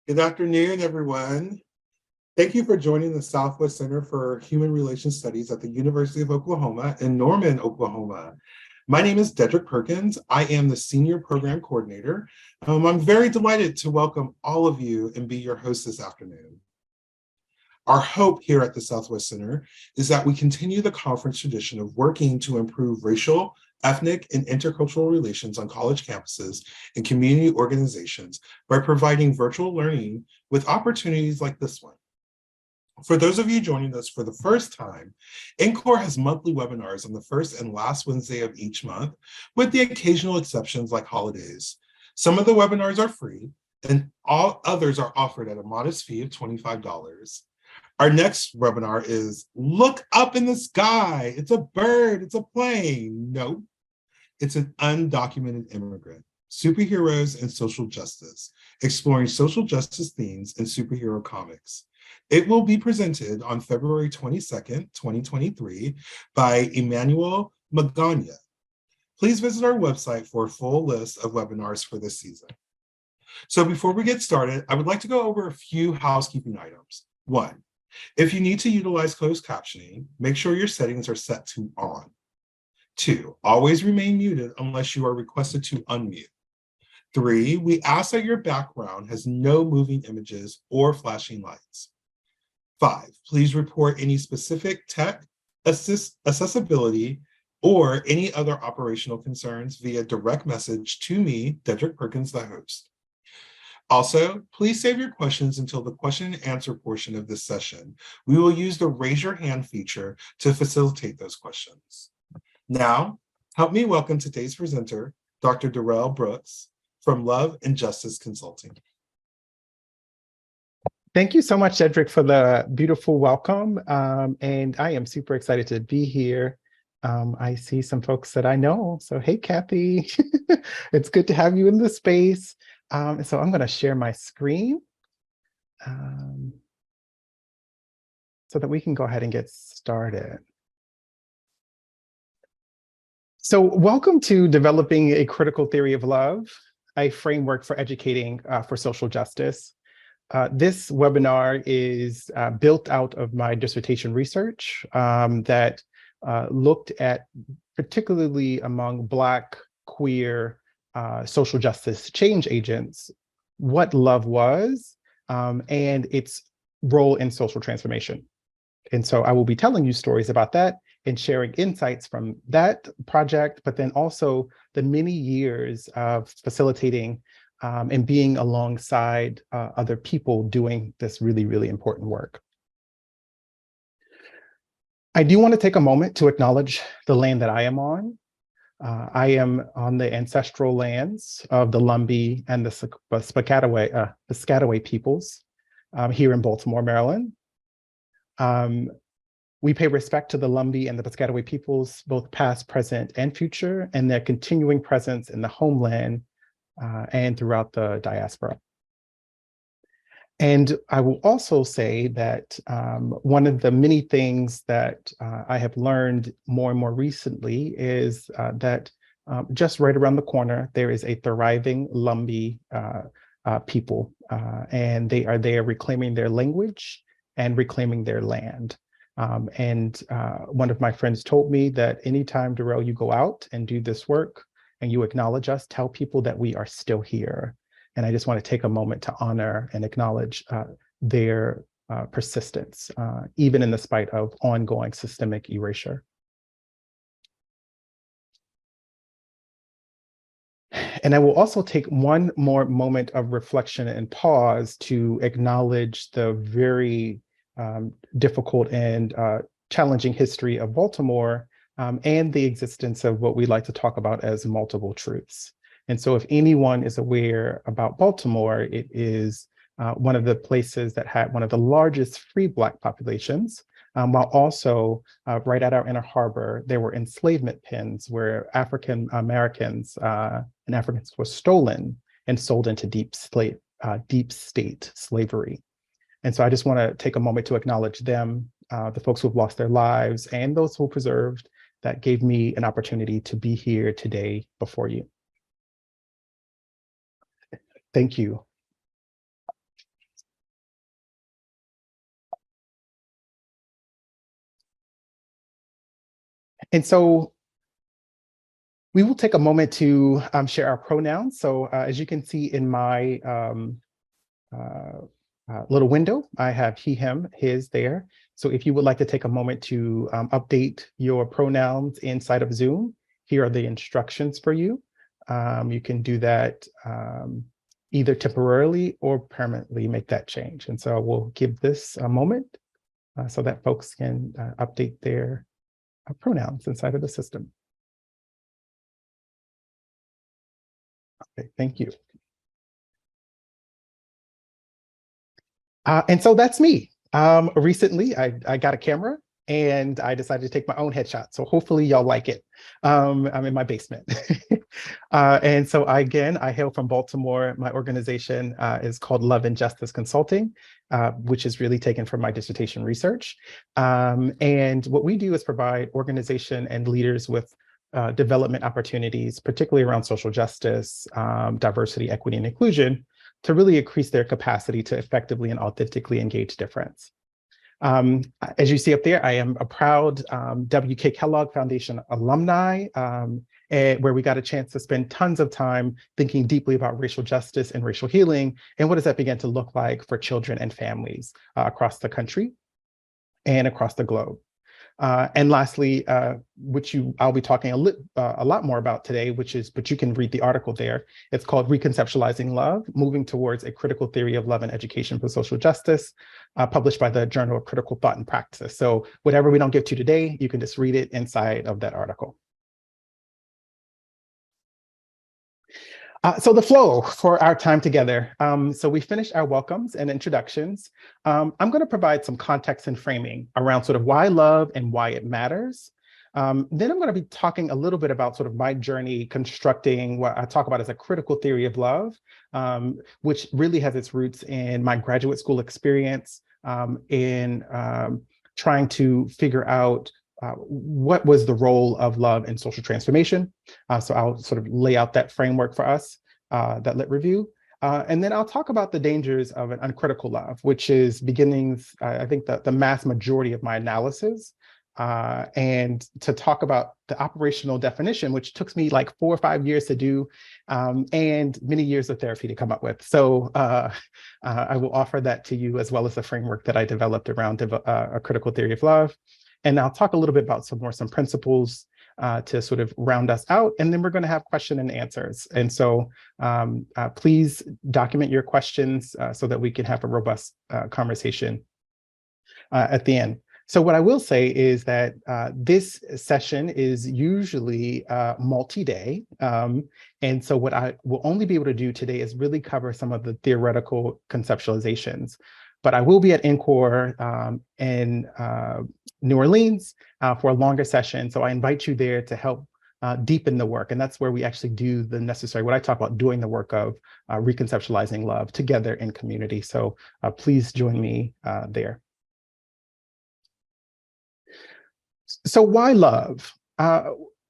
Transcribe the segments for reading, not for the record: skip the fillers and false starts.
Good afternoon, everyone. Thank you for joining the Southwest Center for Human Relations Studies at the University of Oklahoma in Norman, Oklahoma. My name is Dedrick Perkins. I am the Senior Program Coordinator. I'm very delighted to welcome all of you and be your host this afternoon. Our hope here at the Southwest Center is that we continue the conference tradition of working to improve racial, ethnic, and intercultural relations on college campuses and community organizations by providing virtual learning with opportunities like this one. For those of you joining us for the first time, NCORE has monthly webinars on the first and last Wednesday of each month, with the occasional exceptions like holidays. Some of the webinars are free, and all others are offered at a modest fee of $25. Our next webinar is Look Up in the Sky. It's a bird, it's a plane. No, it's an undocumented immigrant. Superheroes and social justice, exploring social justice themes in superhero comics. It will be presented on February 22nd, 2023 by Emmanuel Magana. Please visit our website for a full list of webinars for this season. So before we get started, I would like to go over a few housekeeping items. 1, if you need to utilize closed captioning, make sure your settings are set to on. 2, always remain muted unless you are requested to unmute. 3, we ask that your background has no moving images or flashing lights. 5, please report any specific tech, accessibility, or any other operational concerns via direct message to me, Dedrick Perkins, the host. Also, please save your questions until the question and answer portion of this session. We will use the raise your hand feature to facilitate those questions. Now, help me welcome today's presenter, Dr. Darrell Brooks from Love and Justice Consulting. Thank you so much, Cedric, for the beautiful welcome. And I am super excited to be here. I see some folks that I know. So, hey, Kathy, it's good to have you in the space. So I'm going to share my screen so that we can go ahead and get started. So welcome to Developing a Critical Theory of Love, a framework for educating for social justice. This webinar is built out of my dissertation research that looked at, particularly among Black, queer, social justice change agents, what love was and its role in social transformation. And so I will be telling you stories about that and sharing insights from that project, but then also the many years of facilitating and being alongside other people doing this really, really important work. I do want to take a moment to acknowledge the land that I am on. I am on the ancestral lands of the Lumbee and the Piscataway peoples here in Baltimore, Maryland. We pay respect to the Lumbee and the Piscataway peoples, both past, present, and future, and their continuing presence in the homeland and throughout the diaspora. And I will also say that one of the many things that I have learned more and more recently is that just right around the corner, there is a thriving Lumbee people, and they are there reclaiming their language and reclaiming their land. And one of my friends told me that anytime, Darrell, you go out and do this work and you acknowledge us, tell people that we are still here. And I just want to take a moment to honor and acknowledge their persistence, even in the spite of ongoing systemic erasure. And I will also take one more moment of reflection and pause to acknowledge the very difficult and challenging history of Baltimore and the existence of what we like to talk about as multiple truths. And so if anyone is aware about Baltimore, it is one of the places that had one of the largest free Black populations, while also right at our inner harbor, there were enslavement pens where African Americans and Africans were stolen and sold into deep state slavery. And so I just want to take a moment to acknowledge them, the folks who have lost their lives and those who preserved, that gave me an opportunity to be here today before you. Thank you. And so we will take a moment to share our pronouns. So as you can see in my little window, I have he, him, his there. So if you would like to take a moment to update your pronouns inside of Zoom, here are the instructions for you. You can do that either temporarily or permanently make that change. And so we'll give this a moment so that folks can update their pronouns inside of the system. Okay, thank you. And so that's me. Recently, I got a camera and I decided to take my own headshot. So hopefully y'all like it. I'm in my basement. And so I hail from Baltimore. My organization is called Love and Justice Consulting, which is really taken from my dissertation research. And what we do is provide organization and leaders with development opportunities, particularly around social justice, diversity, equity, and inclusion, to really increase their capacity to effectively and authentically engage difference. As you see up there, I am a proud W.K. Kellogg Foundation alumni, where we got a chance to spend tons of time thinking deeply about racial justice and racial healing, and what does that begin to look like for children and families across the country and across the globe. And lastly, which I'll be talking a lot more about today, but you can read the article there. It's called Reconceptualizing Love, Moving Towards a Critical Theory of Love and Education for Social Justice, published by the Journal of Critical Thought and Practice. So whatever we don't get to today, you can just read it inside of that article. So the flow for our time together. So we finished our welcomes and introductions. I'm going to provide some context and framing around sort of why love and why it matters. Then I'm going to be talking a little bit about sort of my journey constructing what I talk about as a critical theory of love, which really has its roots in my graduate school experience in trying to figure out what was the role of love in social transformation. So I'll sort of lay out that framework for us, that lit review. And then I'll talk about the dangers of an uncritical love, which is beginnings, I think the mass majority of my analysis, and to talk about the operational definition, which took me like 4 or 5 years to do, and many years of therapy to come up with. So I will offer that to you, as well as the framework that I developed around a critical theory of love. And I'll talk a little bit about some principles to sort of round us out. And then we're going to have question and answers. And so please document your questions so that we can have a robust conversation at the end. So what I will say is that this session is usually multi-day. And so what I will only be able to do today is really cover some of the theoretical conceptualizations. But I will be at NCORE in New Orleans for a longer session. So I invite you there to help deepen the work. And that's where we actually do the necessary, what I talk about, doing the work of reconceptualizing love together in community. So please join me there. So why love?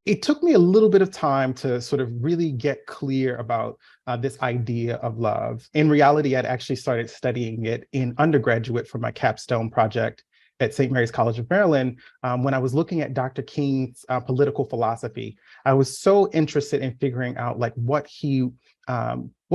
It took me a little bit of time to sort of really get clear about this idea of love. In reality, I'd actually started studying it in undergraduate for my capstone project at St. Mary's College of Maryland. When I was looking at Dr. King's political philosophy, I was so interested in figuring out like what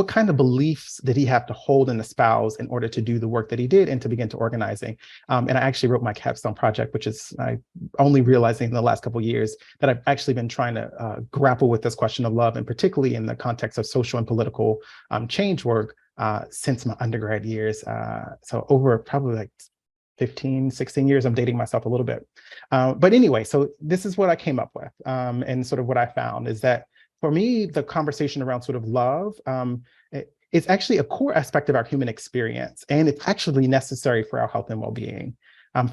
kind of beliefs did he have to hold and espouse in order to do the work that he did and to begin to organizing. And I actually wrote my capstone project, which is I only realizing in the last couple of years that I've actually been trying to grapple with this question of love, and particularly in the context of social and political change work since my undergrad years. So over probably like 15, 16 years, I'm dating myself a little bit. But anyway, so this is what I came up with, and sort of what I found is that for me, the conversation around sort of love, it's actually a core aspect of our human experience, and it's actually necessary for our health and well-being.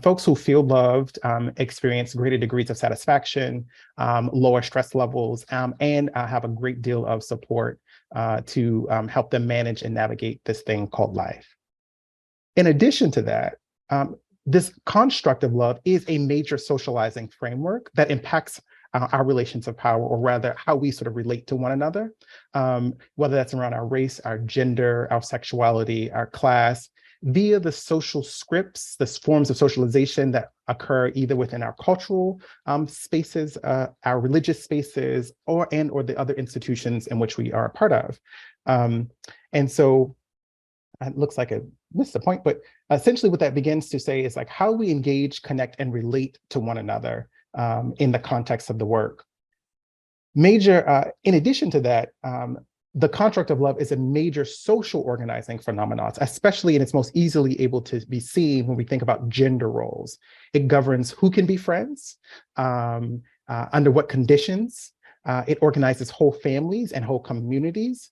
Folks who feel loved experience greater degrees of satisfaction, lower stress levels, and have a great deal of support to help them manage and navigate this thing called life. In addition to that, this construct of love is a major socializing framework that impacts our relations of power, or rather how we sort of relate to one another, whether that's around our race, our gender, our sexuality, our class, via the social scripts, the forms of socialization that occur either within our cultural spaces, our religious spaces, or the other institutions in which we are a part of. And so it looks like I missed the point, but essentially what that begins to say is like how we engage, connect, and relate to one another in the context of the work. In addition to that, the construct of love is a major social organizing phenomenon, especially in its most easily able to be seen when we think about gender roles. It governs who can be friends, under what conditions. It organizes whole families and whole communities.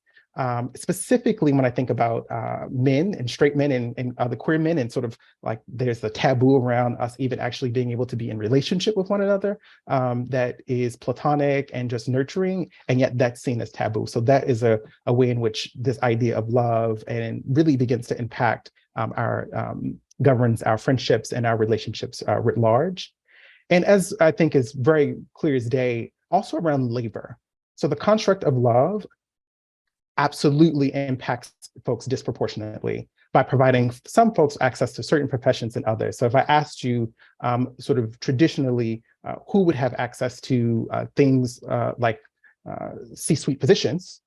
Specifically when I think about men and straight men and other queer men, and sort of like there's a taboo around us even actually being able to be in relationship with one another that is platonic and just nurturing, and yet that's seen as taboo. So that is a way in which this idea of love and really begins to impact governs our friendships and our relationships writ large. And as I think is very clear as day, also around labor. So the construct of love absolutely impacts folks disproportionately by providing some folks access to certain professions and others. So if I asked you sort of traditionally who would have access to things like C-suite positions,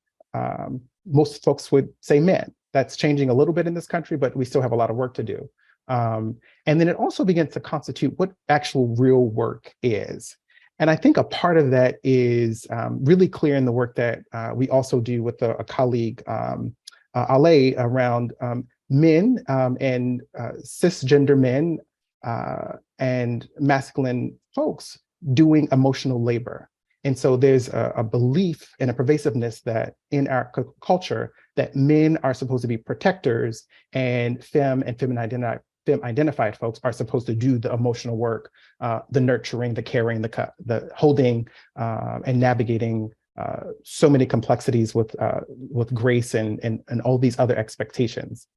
most folks would say men. That's changing a little bit in this country, but we still have a lot of work to do. And then it also begins to constitute what actual real work is. And I think a part of that is really clear in the work that we also do with a colleague, Ale, around men and cisgender men and masculine folks doing emotional labor. And so there's a belief and a pervasiveness that in our culture that men are supposed to be protectors, and femme and femme-identified folks are supposed to do the emotional work, the nurturing, the caring, the holding, and navigating so many complexities with grace and all these other expectations.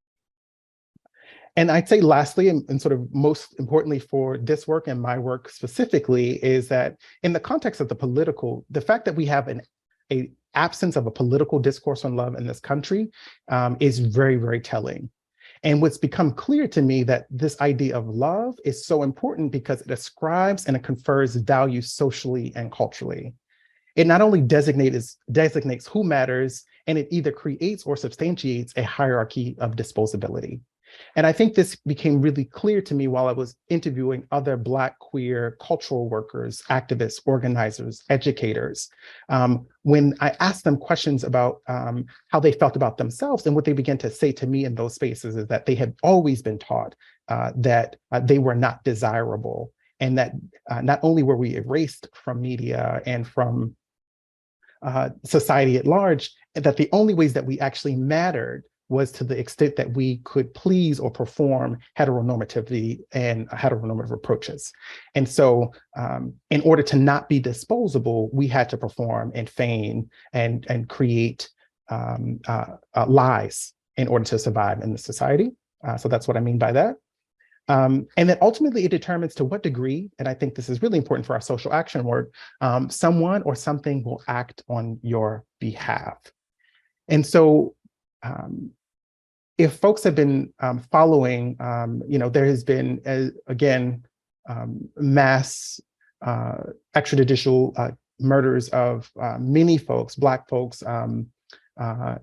And I'd say lastly, and sort of most importantly for this work and my work specifically, is that in the context of the fact that we have an absence of a political discourse on love in this country is very, very telling. And what's become clear to me that this idea of love is so important because it ascribes and it confers value socially and culturally. It not only designates who matters, and it either creates or substantiates a hierarchy of disposability. And I think this became really clear to me while I was interviewing other Black queer cultural workers, activists, organizers, educators, when I asked them questions about how they felt about themselves. And what they began to say to me in those spaces is that they had always been taught that they were not desirable, and that not only were we erased from media and from society at large, that the only ways that we actually mattered was to the extent that we could please or perform heteronormativity and heteronormative approaches. And so in order to not be disposable, we had to perform and feign and create lies in order to survive in the society. So that's what I mean by that. And then ultimately it determines to what degree, and I think this is really important for our social action work, someone or something will act on your behalf. And so if folks have been following, there has been, again, mass extrajudicial murders of many folks, Black folks,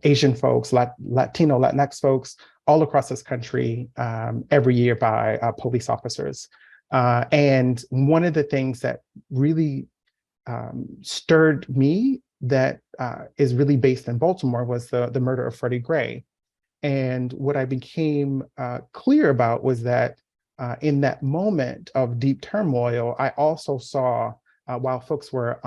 Asian folks, Latino, Latinx folks, all across this country every year by police officers. And one of the things that really stirred me that is really based in Baltimore was the murder of Freddie Gray. And what I became clear about was that in that moment of deep turmoil, I also saw, while folks were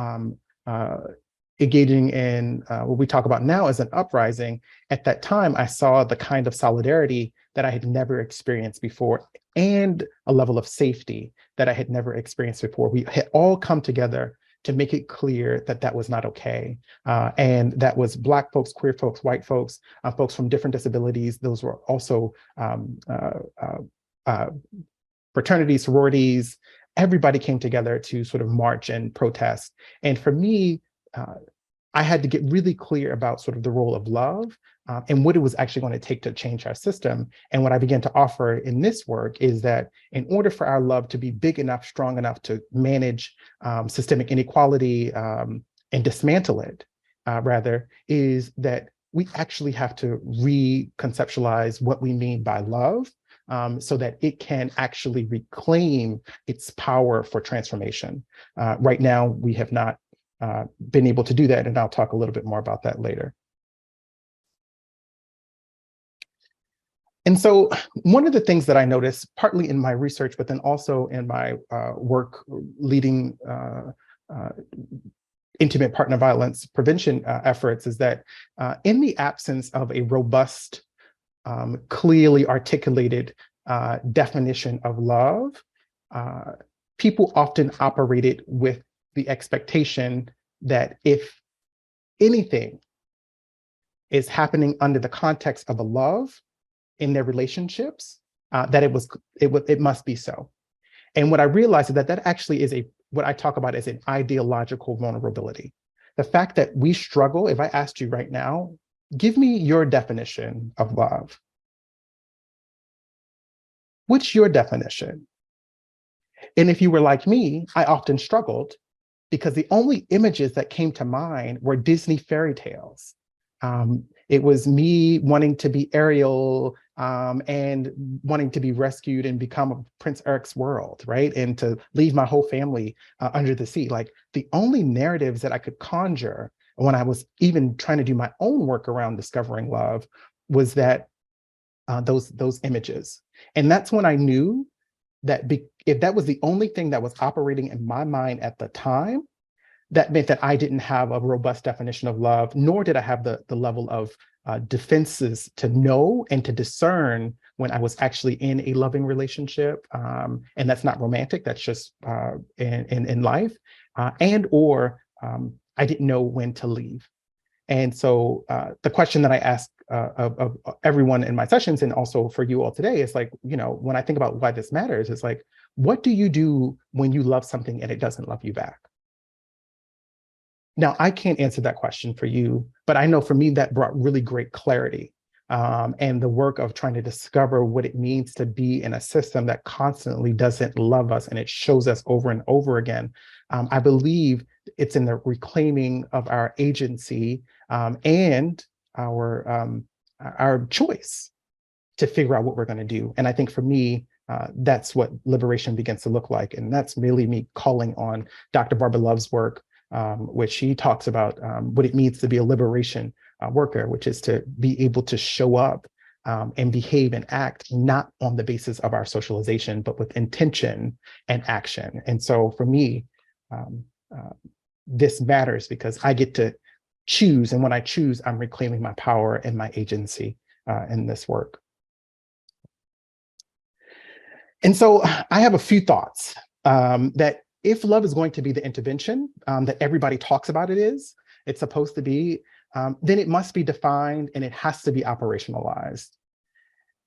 engaging in what we talk about now as an uprising, at that time, I saw the kind of solidarity that I had never experienced before, and a level of safety that I had never experienced before. We had all come together to make it clear that that was not okay. And that was Black folks, queer folks, white folks, folks from different disabilities. Those were also fraternities, sororities. Everybody came together to sort of march and protest. And for me, I had to get really clear about sort of the role of love and what it was actually going to take to change our system. And what I began to offer in this work is that in order for our love to be big enough, strong enough to manage systemic inequality and dismantle it, rather, is that we actually have to reconceptualize what we mean by love so that it can actually reclaim its power for transformation. Right now, we have not been able to do that, and I'll talk a little bit more about that later. And so one of the things that I noticed, partly in my research, but then also in my work leading intimate partner violence prevention efforts, is that in the absence of a robust, clearly articulated definition of love, people often operated with the expectation that if anything is happening under the context of a love in their relationships, that it must be so. And what I realized is that that actually is what I talk about as an ideological vulnerability. The fact that we struggle, if I asked you right now, give me your definition of love. What's your definition? And if you were like me, I often struggled because the only images that came to mind were Disney fairy tales. It was me wanting to be Ariel and wanting to be rescued and become a Prince Eric's world, right? And to leave my whole family under the sea. Like the only narratives that I could conjure when I was even trying to do my own work around discovering love was that those images. And that's when I knew that if that was the only thing that was operating in my mind at the time, that meant that I didn't have a robust definition of love, nor did I have the level of defenses to know and to discern when I was actually in a loving relationship. And that's not romantic, that's just in life. I didn't know when to leave. And so the question that I ask of everyone in my sessions and also for you all today is like, when I think about why this matters, it's like, what do you do when you love something and it doesn't love you back? Now, I can't answer that question for you, but I know for me that brought really great clarity. And the work of trying to discover what it means to be in a system that constantly doesn't love us and it shows us over and over again. I believe it's in the reclaiming of our agency and our choice to figure out what we're going to do. And I think for me, that's what liberation begins to look like. And that's really me calling on Dr. Barbara Love's work, which she talks about what it means to be a liberation worker, which is to be able to show up and behave and act not on the basis of our socialization, but with intention and action. And so for me, this matters because I get to choose. And when I choose, I'm reclaiming my power and my agency in this work. And so I have a few thoughts that if love is going to be the intervention that everybody talks about it's supposed to be, then it must be defined and it has to be operationalized.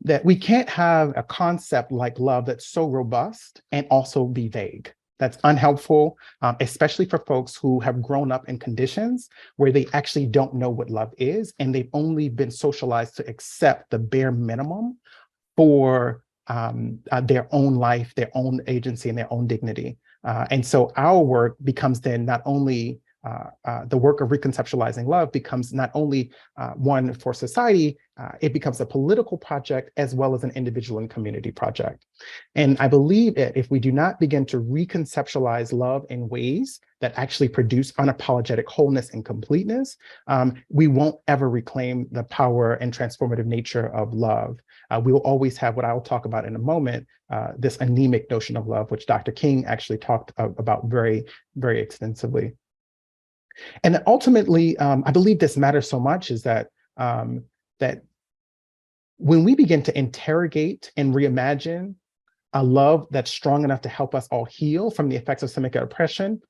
That we can't have a concept like love that's so robust and also be vague. That's unhelpful, especially for folks who have grown up in conditions where they actually don't know what love is, and they've only been socialized to accept the bare minimum for their own life, their own agency, and their own dignity. And so our work becomes then not only the work of reconceptualizing love becomes not only one for society, it becomes a political project as well as an individual and community project. And I believe that if we do not begin to reconceptualize love in ways that actually produce unapologetic wholeness and completeness, we won't ever reclaim the power and transformative nature of love. We will always have what I'll talk about in a moment, this anemic notion of love, which Dr. King actually talked about very, very extensively. And ultimately, I believe this matters so much is that that when we begin to interrogate and reimagine a love that's strong enough to help us all heal from the effects of systemic oppression,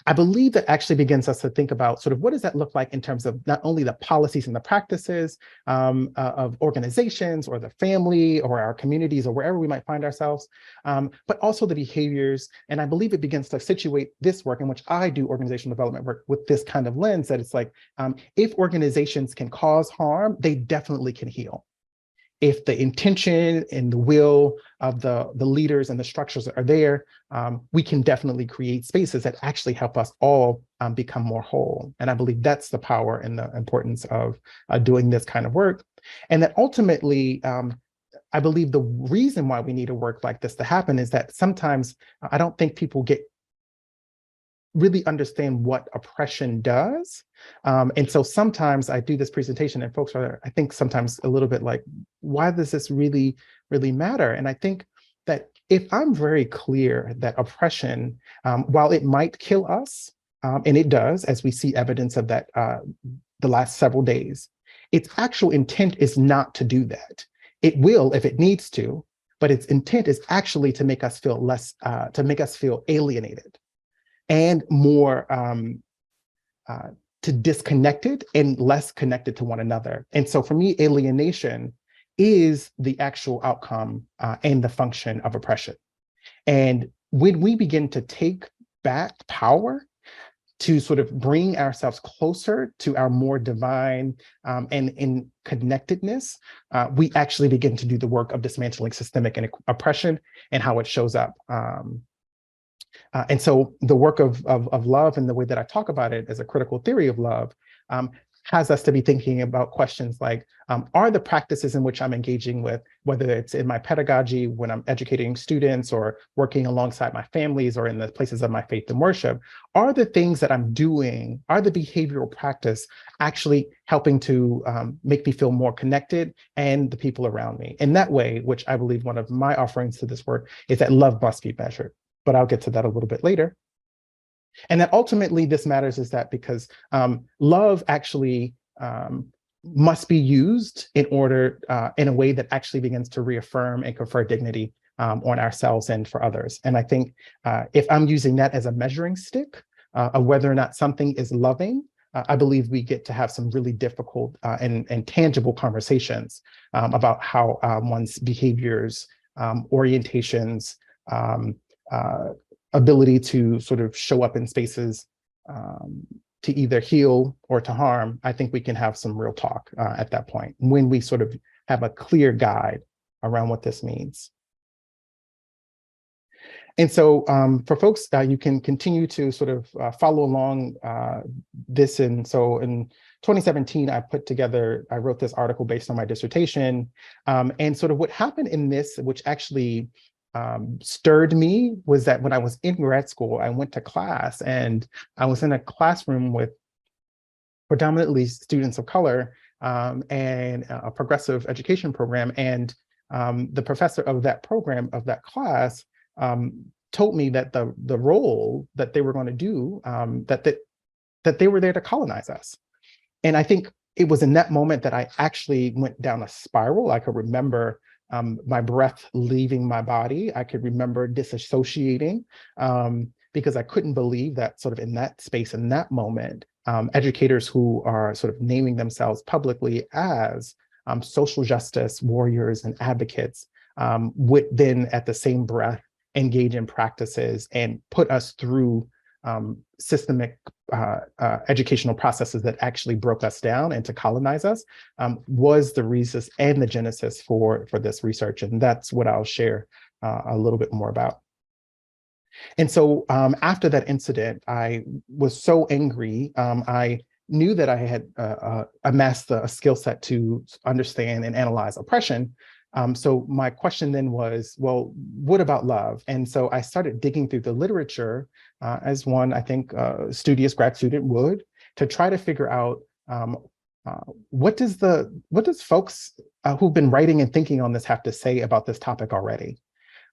I believe that actually begins us to think about sort of what does that look like in terms of not only the policies and the practices of organizations or the family or our communities or wherever we might find ourselves, but also the behaviors. And I believe it begins to situate this work in which I do organizational development work with this kind of lens that it's like, if organizations can cause harm, they definitely can heal. If the intention and the will of the leaders and the structures that are there, we can definitely create spaces that actually help us all become more whole. And I believe that's the power and the importance of doing this kind of work. And that ultimately, I believe the reason why we need a work like this to happen is that sometimes I don't think people really understand what oppression does. And so sometimes I do this presentation and folks are, I think sometimes a little bit like, why does this really matter? And I think that if I'm very clear that oppression, while it might kill us, and it does, as we see evidence of that the last several days, its actual intent is not to do that. It will if it needs to, but its intent is actually to make us feel less, to make us feel alienated and more to disconnected and less connected to one another. And so for me, alienation is the actual outcome and the function of oppression. And when we begin to take back power to sort of bring ourselves closer to our more divine and in connectedness, we actually begin to do the work of dismantling systemic oppression and how it shows up. And so the work of love and the way that I talk about it as a critical theory of love has us to be thinking about questions like, are the practices in which I'm engaging with, whether it's in my pedagogy, when I'm educating students or working alongside my families or in the places of my faith and worship, are the things that I'm doing, are the behavioral practice actually helping to make me feel more connected and the people around me? In that way, which I believe one of my offerings to this work is that love must be measured. But I'll get to that a little bit later. And that ultimately this matters is that because love actually must be used in order, in a way that actually begins to reaffirm and confer dignity on ourselves and for others. And I think if I'm using that as a measuring stick of whether or not something is loving, I believe we get to have some really difficult and tangible conversations about how one's behaviors, orientations, ability to sort of show up in spaces to either heal or to harm. I think we can have some real talk at that point when we sort of have a clear guide around what this means. And so for folks, you can continue to sort of follow along this. And so in 2017, I wrote this article based on my dissertation. And sort of what happened in this, which actually stirred me, was that when I was in grad school, I went to class and I was in a classroom with predominantly students of color and a progressive education program. And the professor of that program, of that class, told me that the role that they were going to do, that they were there to colonize us. And I think it was in that moment that I actually went down a spiral. I could remember my breath leaving my body. I could remember disassociating because I couldn't believe that sort of in that space, in that moment, educators who are sort of naming themselves publicly as social justice warriors and advocates would then at the same breath engage in practices and put us through systemic educational processes that actually broke us down and to colonize us, was the reason and the genesis for this research. And that's what I'll share a little bit more about. And so after that incident, I was so angry. I knew that I had amassed a skill set to understand and analyze oppression. So my question then was, well, what about love? And so I started digging through the literature as one, I think, studious grad student would, to try to figure out what does folks who've been writing and thinking on this have to say about this topic already?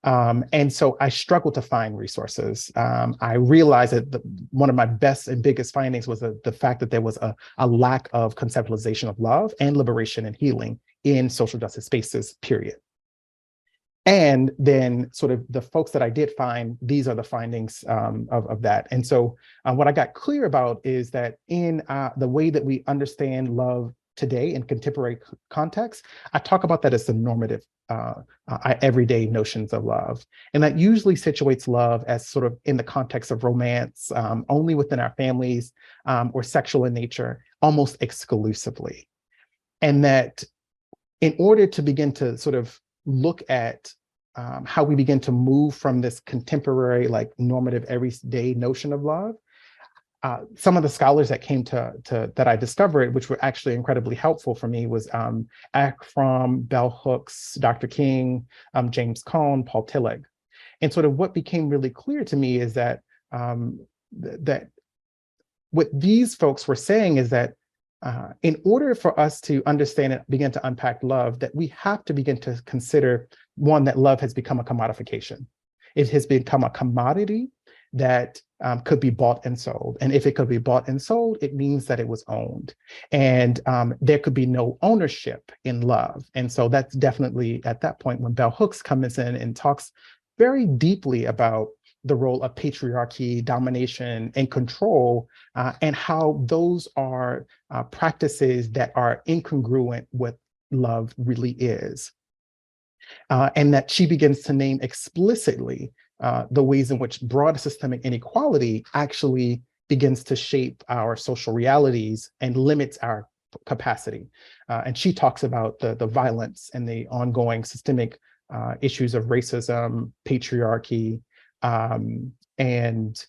And so I struggled to find resources. I realized that one of my best and biggest findings was the fact that there was a lack of conceptualization of love and liberation and healing in social justice spaces, period. And then sort of the folks that I did find, these are the findings of that. And so what I got clear about is that in the way that we understand love today in contemporary context, I talk about that as the normative everyday notions of love. And that usually situates love as sort of in the context of romance, only within our families, or sexual in nature, almost exclusively. And that in order to begin to sort of look at how we begin to move from this contemporary, like normative everyday notion of love, some of the scholars that came that I discovered, which were actually incredibly helpful for me, was Akram, Bell Hooks, Dr. King, James Cone, Paul Tillich. And sort of what became really clear to me is that that what these folks were saying is that in order for us to understand and begin to unpack love, that we have to begin to consider, one, that love has become a commodification. It has become a commodity that could be bought and sold. And if it could be bought and sold, it means that it was owned. And there could be no ownership in love. And so that's definitely at that point when Bell Hooks comes in and talks very deeply about the role of patriarchy, domination, and control, and how those are practices that are incongruent with love really is. And that she begins to name explicitly the ways in which broad systemic inequality actually begins to shape our social realities and limits our capacity. And she talks about the violence and the ongoing systemic issues of racism, patriarchy, and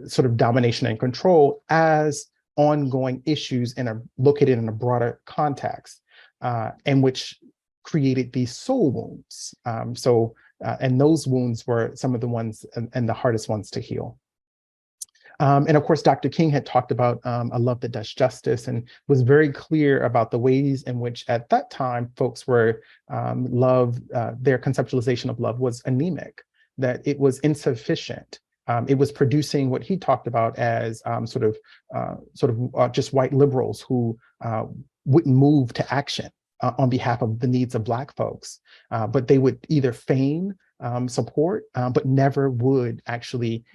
sort of domination and control as ongoing issues located in a broader context, and which created these soul wounds. And those wounds were some of the ones and the hardest ones to heal. And of course, Dr. King had talked about a love that does justice, and was very clear about the ways in which at that time folks were their conceptualization of love was anemic, that it was insufficient. It was producing what he talked about as sort of just white liberals who wouldn't move to action on behalf of the needs of Black folks, but they would either feign support, but never would actually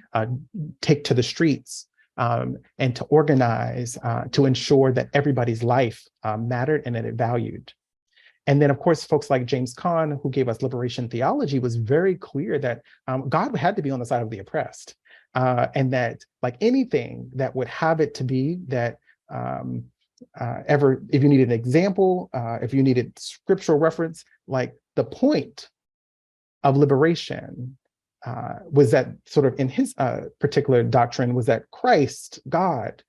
take to the streets and to organize to ensure that everybody's life mattered and that it valued. And then, of course, folks like James Cone, who gave us liberation theology, was very clear that God had to be on the side of the oppressed, and that, like anything that would have it to be that if you needed an example, if you needed scriptural reference, like the point of liberation was that sort of in his particular doctrine was that Christ, God,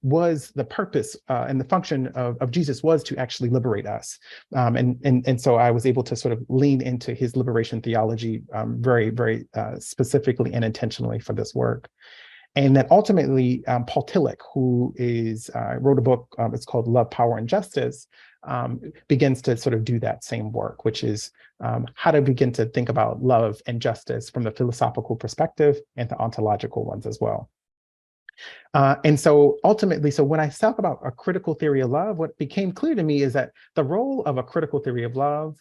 was the purpose and the function of Jesus was to actually liberate us. And so I was able to sort of lean into his liberation theology very, very specifically and intentionally for this work. And then ultimately, Paul Tillich, who wrote a book, it's called Love, Power, and Justice, begins to sort of do that same work, which is how to begin to think about love and justice from the philosophical perspective and the ontological ones as well. And so ultimately, so when I talk about a critical theory of love, what became clear to me is that the role of a critical theory of love,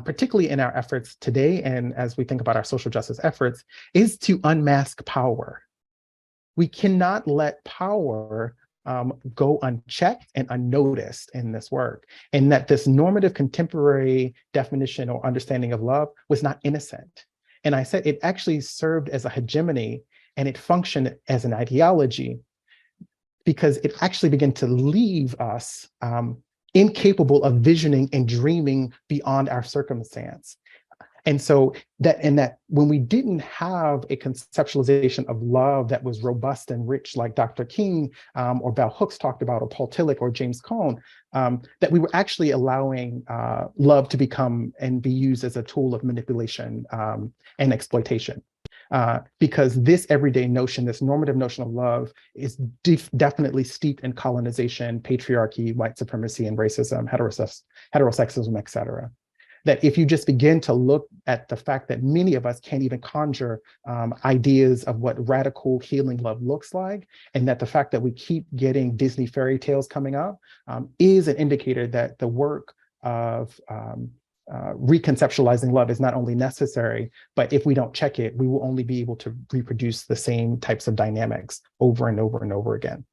particularly in our efforts today, and as we think about our social justice efforts, is to unmask power. We cannot let power go unchecked and unnoticed in this work, and that this normative contemporary definition or understanding of love was not innocent. And I said it actually served as a hegemony, and it functioned as an ideology because it actually began to leave us incapable of visioning and dreaming beyond our circumstance. And so that when we didn't have a conceptualization of love that was robust and rich, like Dr. King or Bell Hooks talked about, or Paul Tillich or James Cone, that we were actually allowing love to become and be used as a tool of manipulation and exploitation. Because this everyday notion, this normative notion of love is definitely steeped in colonization, patriarchy, white supremacy, and racism, heterosexism, et cetera. That if you just begin to look at the fact that many of us can't even conjure ideas of what radical healing love looks like, and that the fact that we keep getting Disney fairy tales coming up is an indicator that the work of reconceptualizing love is not only necessary, but if we don't check it, we will only be able to reproduce the same types of dynamics over and over and over again.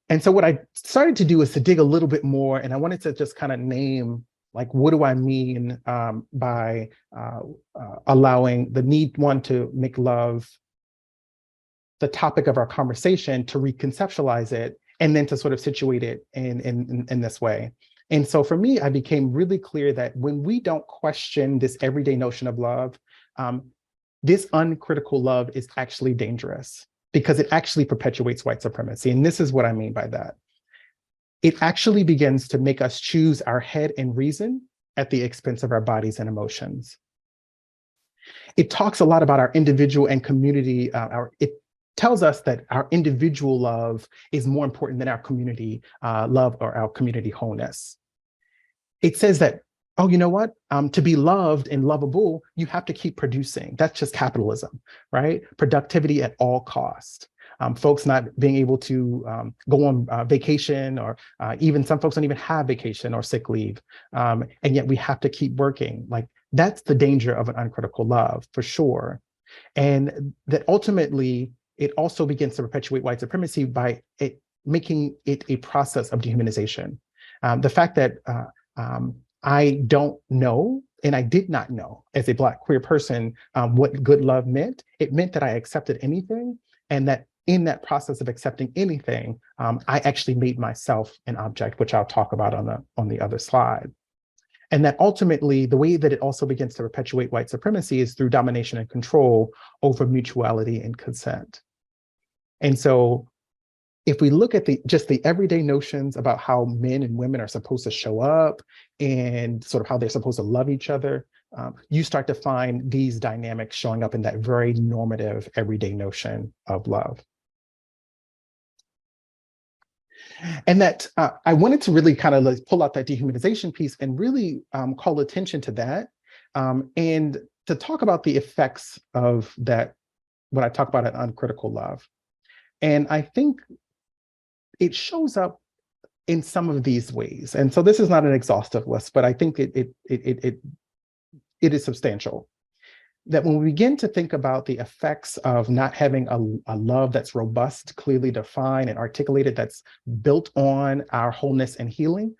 And so what I started to do is to dig a little bit more, and I wanted to just kind of name, like, what do I mean by allowing the need, one, to make love the topic of our conversation, to reconceptualize it, and then to sort of situate it in this way. And so for me, I became really clear that when we don't question this everyday notion of love, this uncritical love is actually dangerous, because it actually perpetuates white supremacy. And this is what I mean by that. It actually begins to make us choose our head and reason at the expense of our bodies and emotions. It talks a lot about our individual and community. It tells us that our individual love is more important than our community love or our community wholeness. It says that, oh, you know what? To be loved and lovable, you have to keep producing. That's just capitalism, right? Productivity at all cost. Folks not being able to go on vacation, or even some folks don't even have vacation or sick leave. And yet we have to keep working. Like, that's the danger of an uncritical love, for sure. And that ultimately, it also begins to perpetuate white supremacy by making it a process of dehumanization. The fact that I don't know, and I did not know as a Black queer person what good love meant. It meant that I accepted anything, and that in that process of accepting anything, I actually made myself an object, which I'll talk about on the other slide. And that ultimately, the way that it also begins to perpetuate white supremacy is through domination and control over mutuality and consent. And so if we look at just the everyday notions about how men and women are supposed to show up and sort of how they're supposed to love each other, you start to find these dynamics showing up in that very normative everyday notion of love. And that I wanted to really kind of like pull out that dehumanization piece and really call attention to that, and to talk about the effects of that when I talk about an uncritical love. And I think it shows up in some of these ways. And so this is not an exhaustive list, but I think it is substantial. That when we begin to think about the effects of not having a love that's robust, clearly defined and articulated, that's built on our wholeness and healing,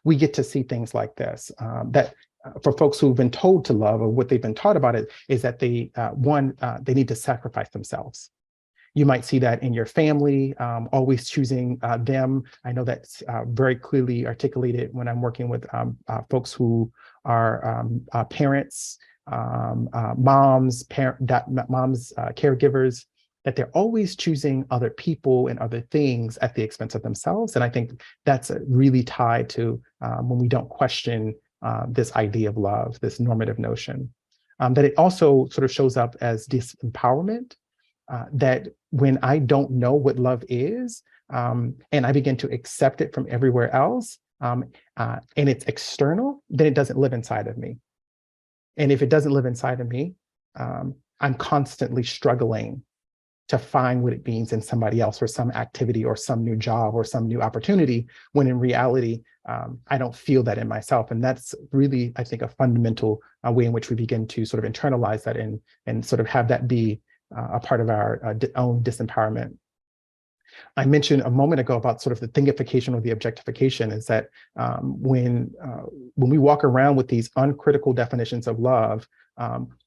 we get to see things like this. That for folks who've been told to love, or what they've been taught about it, is that they need to sacrifice themselves. You might see that in your family, always choosing them. I know that's very clearly articulated when I'm working with folks who are parents, moms, caregivers, that they're always choosing other people and other things at the expense of themselves. And I think that's really tied to when we don't question this idea of love, this normative notion. That it also sort of shows up as disempowerment. That when I don't know what love is, and I begin to accept it from everywhere else, and it's external, then it doesn't live inside of me. And if it doesn't live inside of me, I'm constantly struggling to find what it means in somebody else, or some activity, or some new job, or some new opportunity, when in reality, I don't feel that in myself. And that's really, I think, a fundamental way in which we begin to sort of internalize that and sort of have that be a part of our own disempowerment. I mentioned a moment ago about sort of the thingification or the objectification, is that when we walk around with these uncritical definitions of love,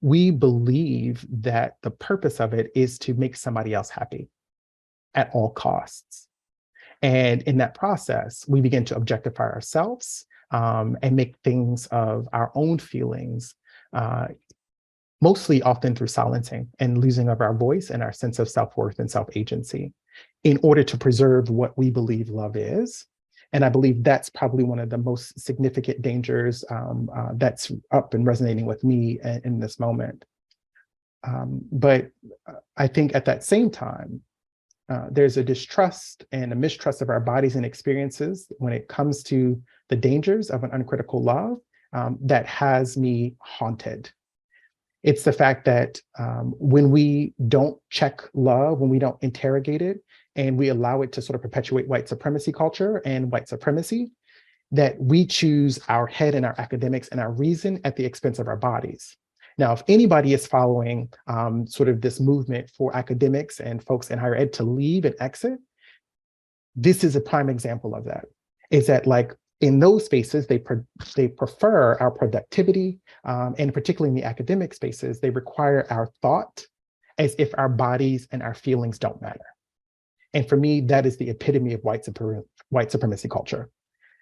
we believe that the purpose of it is to make somebody else happy at all costs. And in that process, we begin to objectify ourselves and make things of our own feelings, mostly often through silencing and losing of our voice and our sense of self-worth and self-agency, in order to preserve what we believe love is. And I believe that's probably one of the most significant dangers that's up and resonating with me in this moment. But I think at that same time, there's a distrust and a mistrust of our bodies and experiences when it comes to the dangers of an uncritical love that has me haunted. It's the fact that when we don't check love, when we don't interrogate it, and we allow it to sort of perpetuate white supremacy culture and white supremacy, that we choose our head and our academics and our reason at the expense of our bodies. Now, if anybody is following sort of this movement for academics and folks in higher ed to leave and exit, this is a prime example of that. Is that like in those spaces, they prefer our productivity, and particularly in the academic spaces, they require our thought as if our bodies and our feelings don't matter. And for me, that is the epitome of white supremacy culture,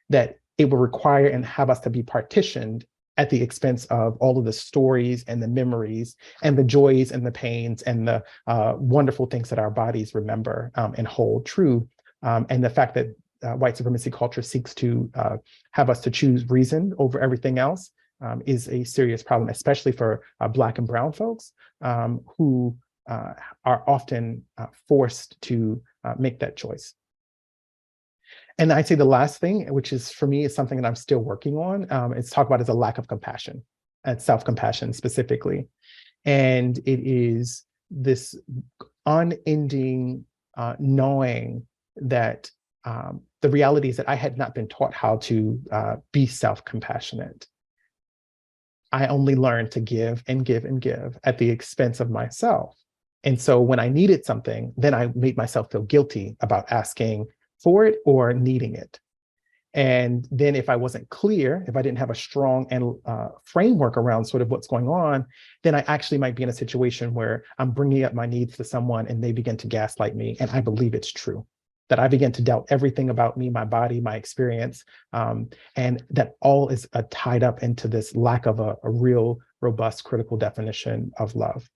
that it will require and have us to be partitioned at the expense of all of the stories and the memories and the joys and the pains and the wonderful things that our bodies remember and hold true. And the fact that white supremacy culture seeks to have us to choose reason over everything else is a serious problem, especially for Black and Brown folks who are often forced to make that choice. And I'd say the last thing, which is for me is something that I'm still working on, is talk about is a lack of compassion and self-compassion specifically. And it is this unending knowing that the reality is that I had not been taught how to be self-compassionate. I only learned to give and give and give at the expense of myself. And so when I needed something, then I made myself feel guilty about asking for it or needing it. And then if I wasn't clear, if I didn't have a strong and framework around sort of what's going on, then I actually might be in a situation where I'm bringing up my needs to someone and they begin to gaslight me. And I believe it's true, that I begin to doubt everything about me, my body, my experience, and that all is tied up into this lack of a real, robust, critical definition of love.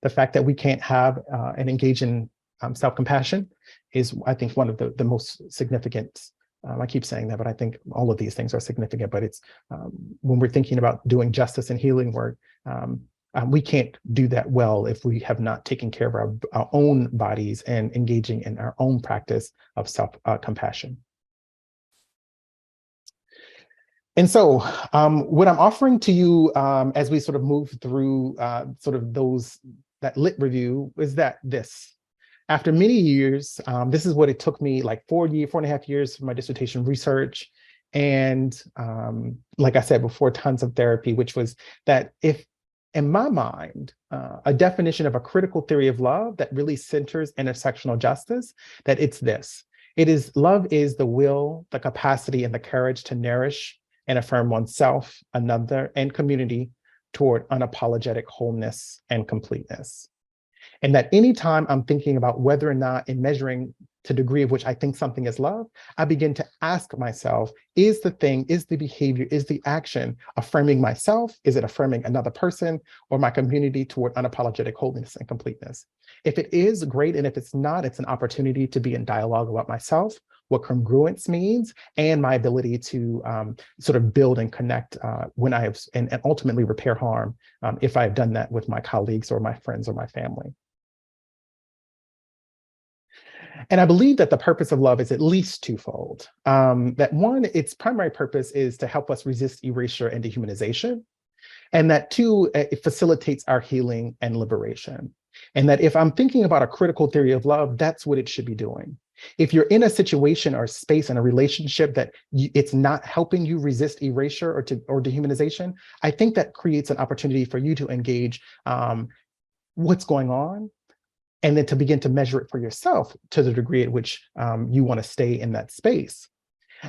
The fact that we can't have and engage in self-compassion is, I think, one of the most significant. I keep saying that, but I think all of these things are significant, but it's when we're thinking about doing justice and healing work, we can't do that well if we have not taken care of our own bodies and engaging in our own practice of self-compassion. And so what I'm offering to you as we sort of move through sort of that lit review is that this. After many years, this is what it took me, like 4.5 years for my dissertation research. And like I said before, tons of therapy, which was that if, in my mind, a definition of a critical theory of love that really centers intersectional justice, that it's this. It is, love is the will, the capacity, and the courage to nourish and affirm oneself, another, and community toward unapologetic wholeness and completeness. And that anytime I'm thinking about whether or not in measuring to degree of which I think something is love, I begin to ask myself, is the thing, is the behavior, is the action affirming myself? Is it affirming another person or my community toward unapologetic wholeness and completeness? If it is, great. And if it's not, it's an opportunity to be in dialogue about myself, what congruence means, and my ability to sort of build and connect when I have, and ultimately repair harm if I've done that with my colleagues or my friends or my family. And I believe that the purpose of love is at least twofold. That one, its primary purpose is to help us resist erasure and dehumanization. And that two, it facilitates our healing and liberation. And that if I'm thinking about a critical theory of love, that's what it should be doing. If you're in a situation or space in a relationship that it's not helping you resist erasure or dehumanization, I think that creates an opportunity for you to engage what's going on, and then to begin to measure it for yourself to the degree at which you want to stay in that space.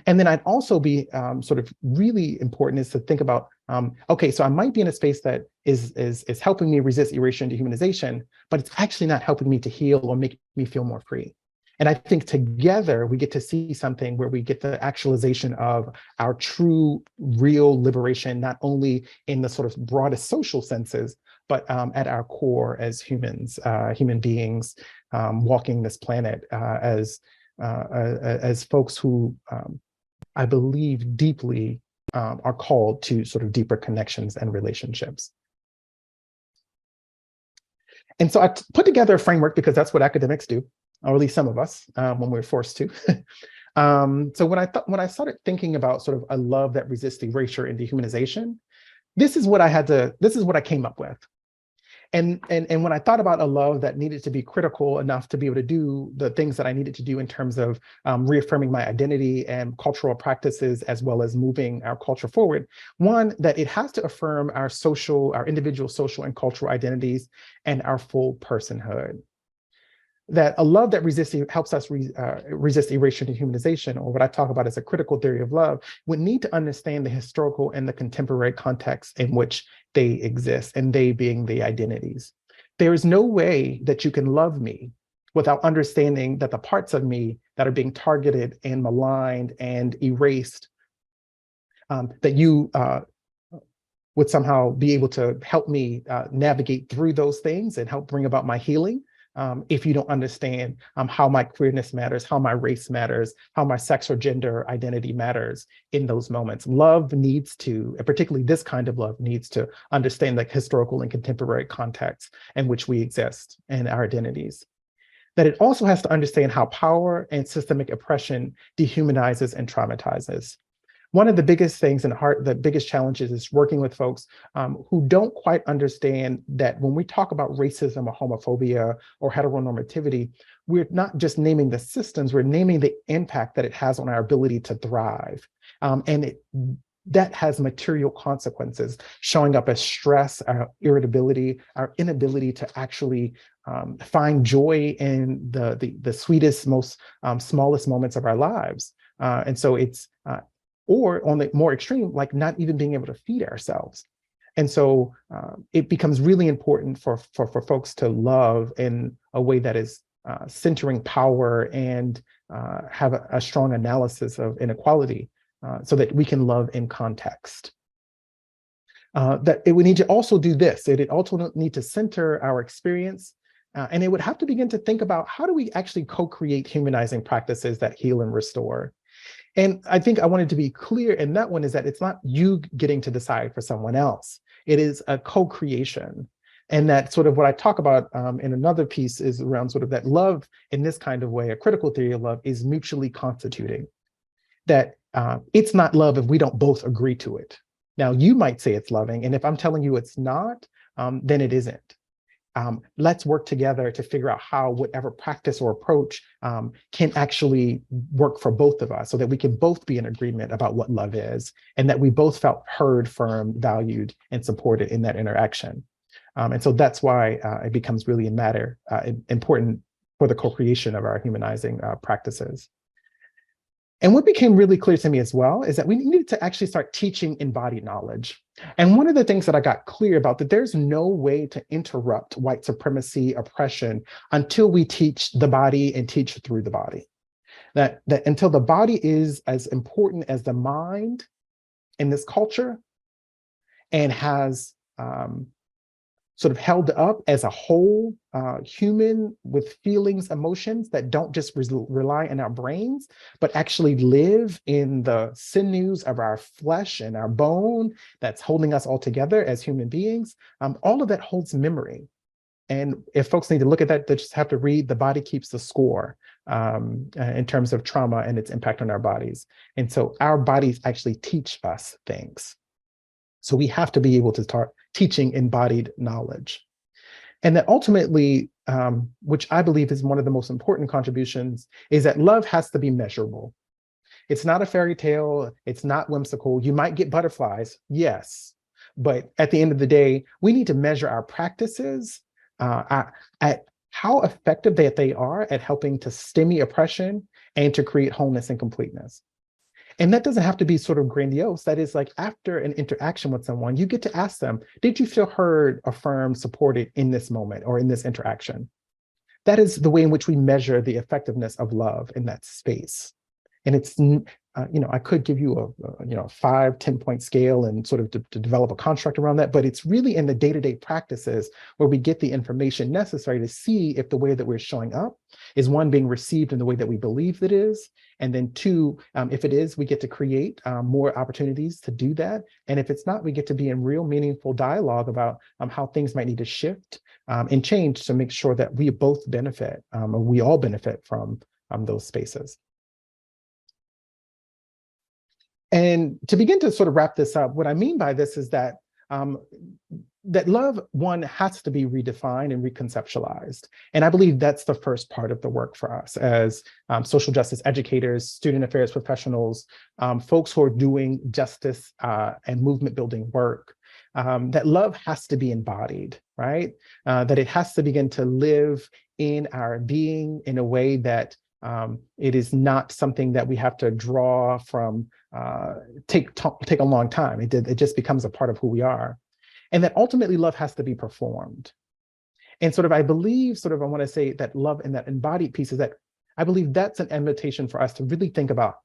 And then I'd also be sort of really important is to think about, okay, so I might be in a space that is helping me resist erasure and dehumanization, but it's actually not helping me to heal or make me feel more free. And I think together we get to see something where we get the actualization of our true, real liberation, not only in the sort of broadest social senses, but at our core as humans, human beings walking this planet as folks who I believe deeply are called to sort of deeper connections and relationships. And so I put together a framework because that's what academics do, or at least some of us when we're forced to. So when I started thinking about sort of a love that resists erasure and dehumanization, this is what I came up with. And when I thought about a love that needed to be critical enough to be able to do the things that I needed to do in terms of reaffirming my identity and cultural practices, as well as moving our culture forward, one, that it has to affirm our individual social and cultural identities and our full personhood. That a love that helps us resist erasure and dehumanization, or what I talk about as a critical theory of love, would need to understand the historical and the contemporary context in which they exist, and they being the identities. There is no way that you can love me without understanding that the parts of me that are being targeted and maligned and erased, that you would somehow be able to help me navigate through those things and help bring about my healing. If you don't understand how my queerness matters, how my race matters, how my sex or gender identity matters in those moments. Love needs to, and particularly this kind of love, needs to understand the historical and contemporary context in which we exist and our identities. That it also has to understand how power and systemic oppression dehumanizes and traumatizes. One of the biggest things the biggest challenges is working with folks who don't quite understand that when we talk about racism or homophobia or heteronormativity, we're not just naming the systems, we're naming the impact that it has on our ability to thrive. That has material consequences, showing up as stress, our irritability, our inability to actually find joy in the sweetest, most smallest moments of our lives. And so it's, or on the more extreme, like not even being able to feed ourselves. And so it becomes really important for folks to love in a way that is centering power and have a strong analysis of inequality so that we can love in context. That it would need to also do this. It also need to center our experience, and it would have to begin to think about how do we actually co-create humanizing practices that heal and restore. And I think I wanted to be clear in that one is that it's not you getting to decide for someone else. It is a co-creation. And that sort of what I talk about in another piece is around sort of that love in this kind of way, a critical theory of love is mutually constituting. That it's not love if we don't both agree to it. Now, you might say it's loving, and if I'm telling you it's not, then it isn't. Let's work together to figure out how whatever practice or approach can actually work for both of us so that we can both be in agreement about what love is and that we both felt heard, firm, valued, and supported in that interaction. And so that's why it becomes really important for the co-creation of our humanizing practices. And what became really clear to me as well is that we needed to actually start teaching embodied knowledge. And one of the things that I got clear about that there's no way to interrupt white supremacy, oppression, until we teach the body and teach through the body. That until the body is as important as the mind in this culture and has sort of held up as a whole human with feelings, emotions that don't just rely on our brains, but actually live in the sinews of our flesh and our bone that's holding us all together as human beings. All of that holds memory. And if folks need to look at that, they just have to read The Body Keeps the Score in terms of trauma and its impact on our bodies. And so our bodies actually teach us things. So we have to be able to start teaching embodied knowledge. And that ultimately, which I believe is one of the most important contributions, is that love has to be measurable. It's not a fairy tale, it's not whimsical. You might get butterflies, yes, but at the end of the day, we need to measure our practices at how effective they are at helping to stem oppression and to create wholeness and completeness. And that doesn't have to be sort of grandiose. That is like after an interaction with someone, you get to ask them, did you feel heard, affirmed, supported in this moment or in this interaction? That is the way in which we measure the effectiveness of love in that space. And it's, I could give you a 5, 10-point scale and sort of to develop a construct around that, but it's really in the day-to-day practices where we get the information necessary to see if the way that we're showing up is one, being received in the way that we believe it is, and then two, if it is, we get to create more opportunities to do that. And if it's not, we get to be in real meaningful dialogue about how things might need to shift and change to make sure that we both benefit, or we all benefit from those spaces. And to begin to sort of wrap this up, what I mean by this is that that love, one, has to be redefined and reconceptualized. And I believe that's the first part of the work for us as social justice educators, student affairs professionals, folks who are doing justice and movement building work. That love has to be embodied, right? That it has to begin to live in our being in a way that it is not something that we have to draw from, take a long time. It just becomes a part of who we are. And that ultimately love has to be performed. And I believe, I want to say that love and that embodied piece is that I believe that's an invitation for us to really think about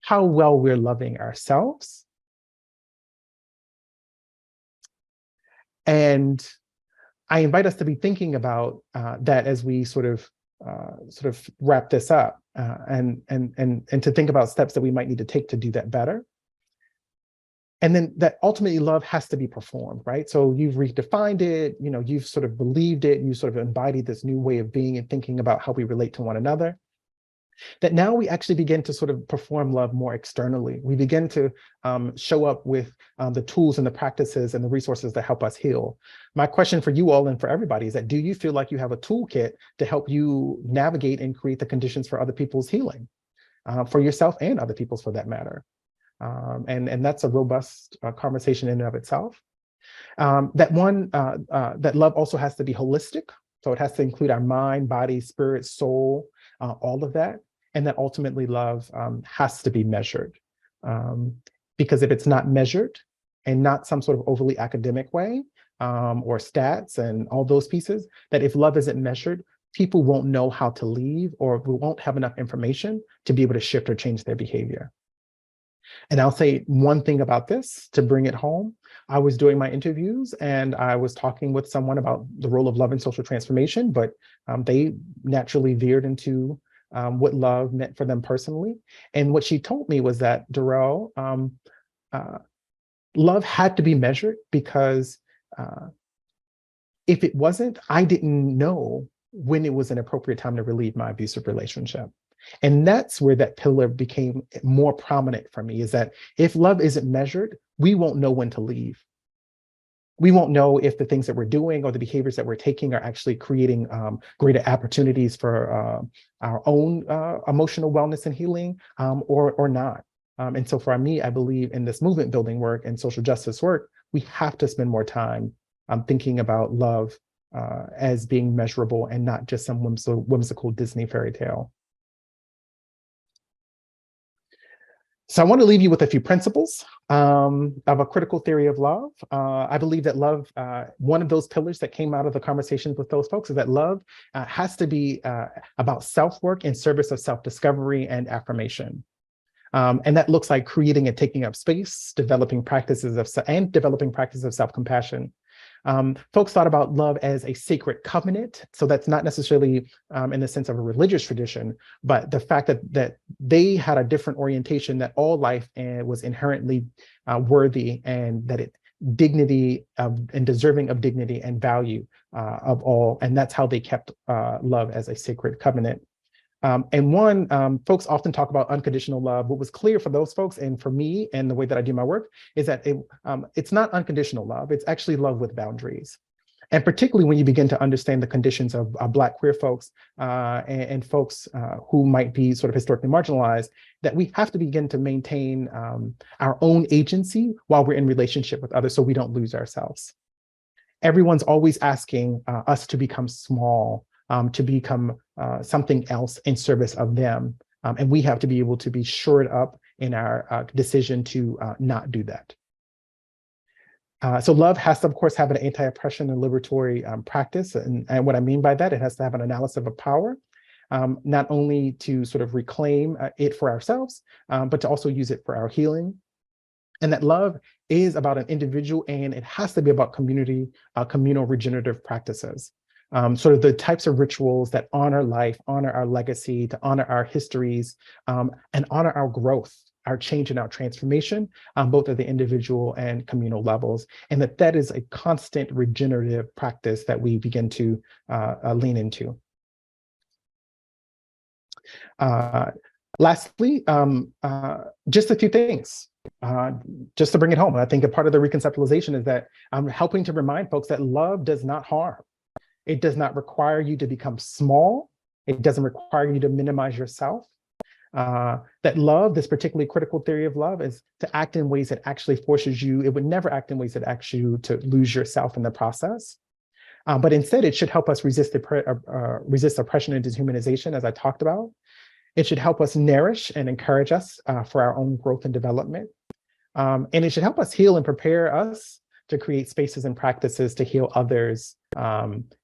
how well we're loving ourselves. And I invite us to be thinking about that as we wrap this up and to think about steps that we might need to take to do that better. And then that ultimately love has to be performed, right? So you've redefined it, you've believed it, you embodied this new way of being and thinking about how we relate to one another. That now we actually begin to perform love more externally. We begin to show up with the tools and the practices and the resources that help us heal. My question for you all and for everybody is that, do you feel like you have a toolkit to help you navigate and create the conditions for other people's healing, for yourself and other people's for that matter? And that's a robust conversation in and of itself. That love also has to be holistic. So it has to include our mind, body, spirit, soul, all of that. And that ultimately love has to be measured. Because if it's not measured and not some sort of overly academic way or stats and all those pieces, that if love isn't measured, people won't know how to leave, or we won't have enough information to be able to shift or change their behavior. And I'll say one thing about this to bring it home. I was doing my interviews and I was talking with someone about the role of love in social transformation, but they naturally veered into what love meant for them personally. And what she told me was that, Darrell, love had to be measured because if it wasn't, I didn't know when it was an appropriate time to relieve my abusive relationship. And that's where that pillar became more prominent for me, is that if love isn't measured, we won't know when to leave. We won't know if the things that we're doing or the behaviors that we're taking are actually creating greater opportunities for our own emotional wellness and healing or not. And so for me, I believe in this movement building work and social justice work, we have to spend more time thinking about love as being measurable and not just some whimsical Disney fairy tale. So I want to leave you with a few principles of a critical theory of love. I believe that love, one of those pillars that came out of the conversations with those folks, is that love has to be about self-work in service of self-discovery and affirmation. And that looks like creating and taking up space, developing practices of self-compassion. Folks thought about love as a sacred covenant. So that's not necessarily in the sense of a religious tradition, but the fact that they had a different orientation, that all life was inherently worthy, and that dignity and deserving of dignity and value of all. And that's how they kept love as a sacred covenant. Folks often talk about unconditional love. What was clear for those folks and for me and the way that I do my work is that it's not unconditional love. It's actually love with boundaries. And particularly when you begin to understand the conditions of Black queer folks and folks who might be historically marginalized, that we have to begin to maintain our own agency while we're in relationship with others so we don't lose ourselves. Everyone's always asking us to become small, to become something else in service of them. And we have to be able to be shored up in our decision to not do that. So love has to, of course, have an anti-oppression and liberatory practice. And what I mean by that, it has to have an analysis of power, not only to reclaim it for ourselves, but to also use it for our healing. And that love is about an individual, and it has to be about communal regenerative practices. The types of rituals that honor life, honor our legacy, to honor our histories, and honor our growth, our change and our transformation, both at the individual and communal levels. And that is a constant regenerative practice that we begin to lean into. Lastly, just a few things. just to bring it home, I think a part of the reconceptualization is that I'm helping to remind folks that love does not harm. It does not require you to become small. It doesn't require you to minimize yourself. That love, this particularly critical theory of love, is to act in ways that actually forces you. It would never act in ways that ask you to lose yourself in the process. But instead, it should help us resist oppression and dehumanization, as I talked about. It should help us nourish and encourage us for our own growth and development. And it should help us heal and prepare us to create spaces and practices to heal others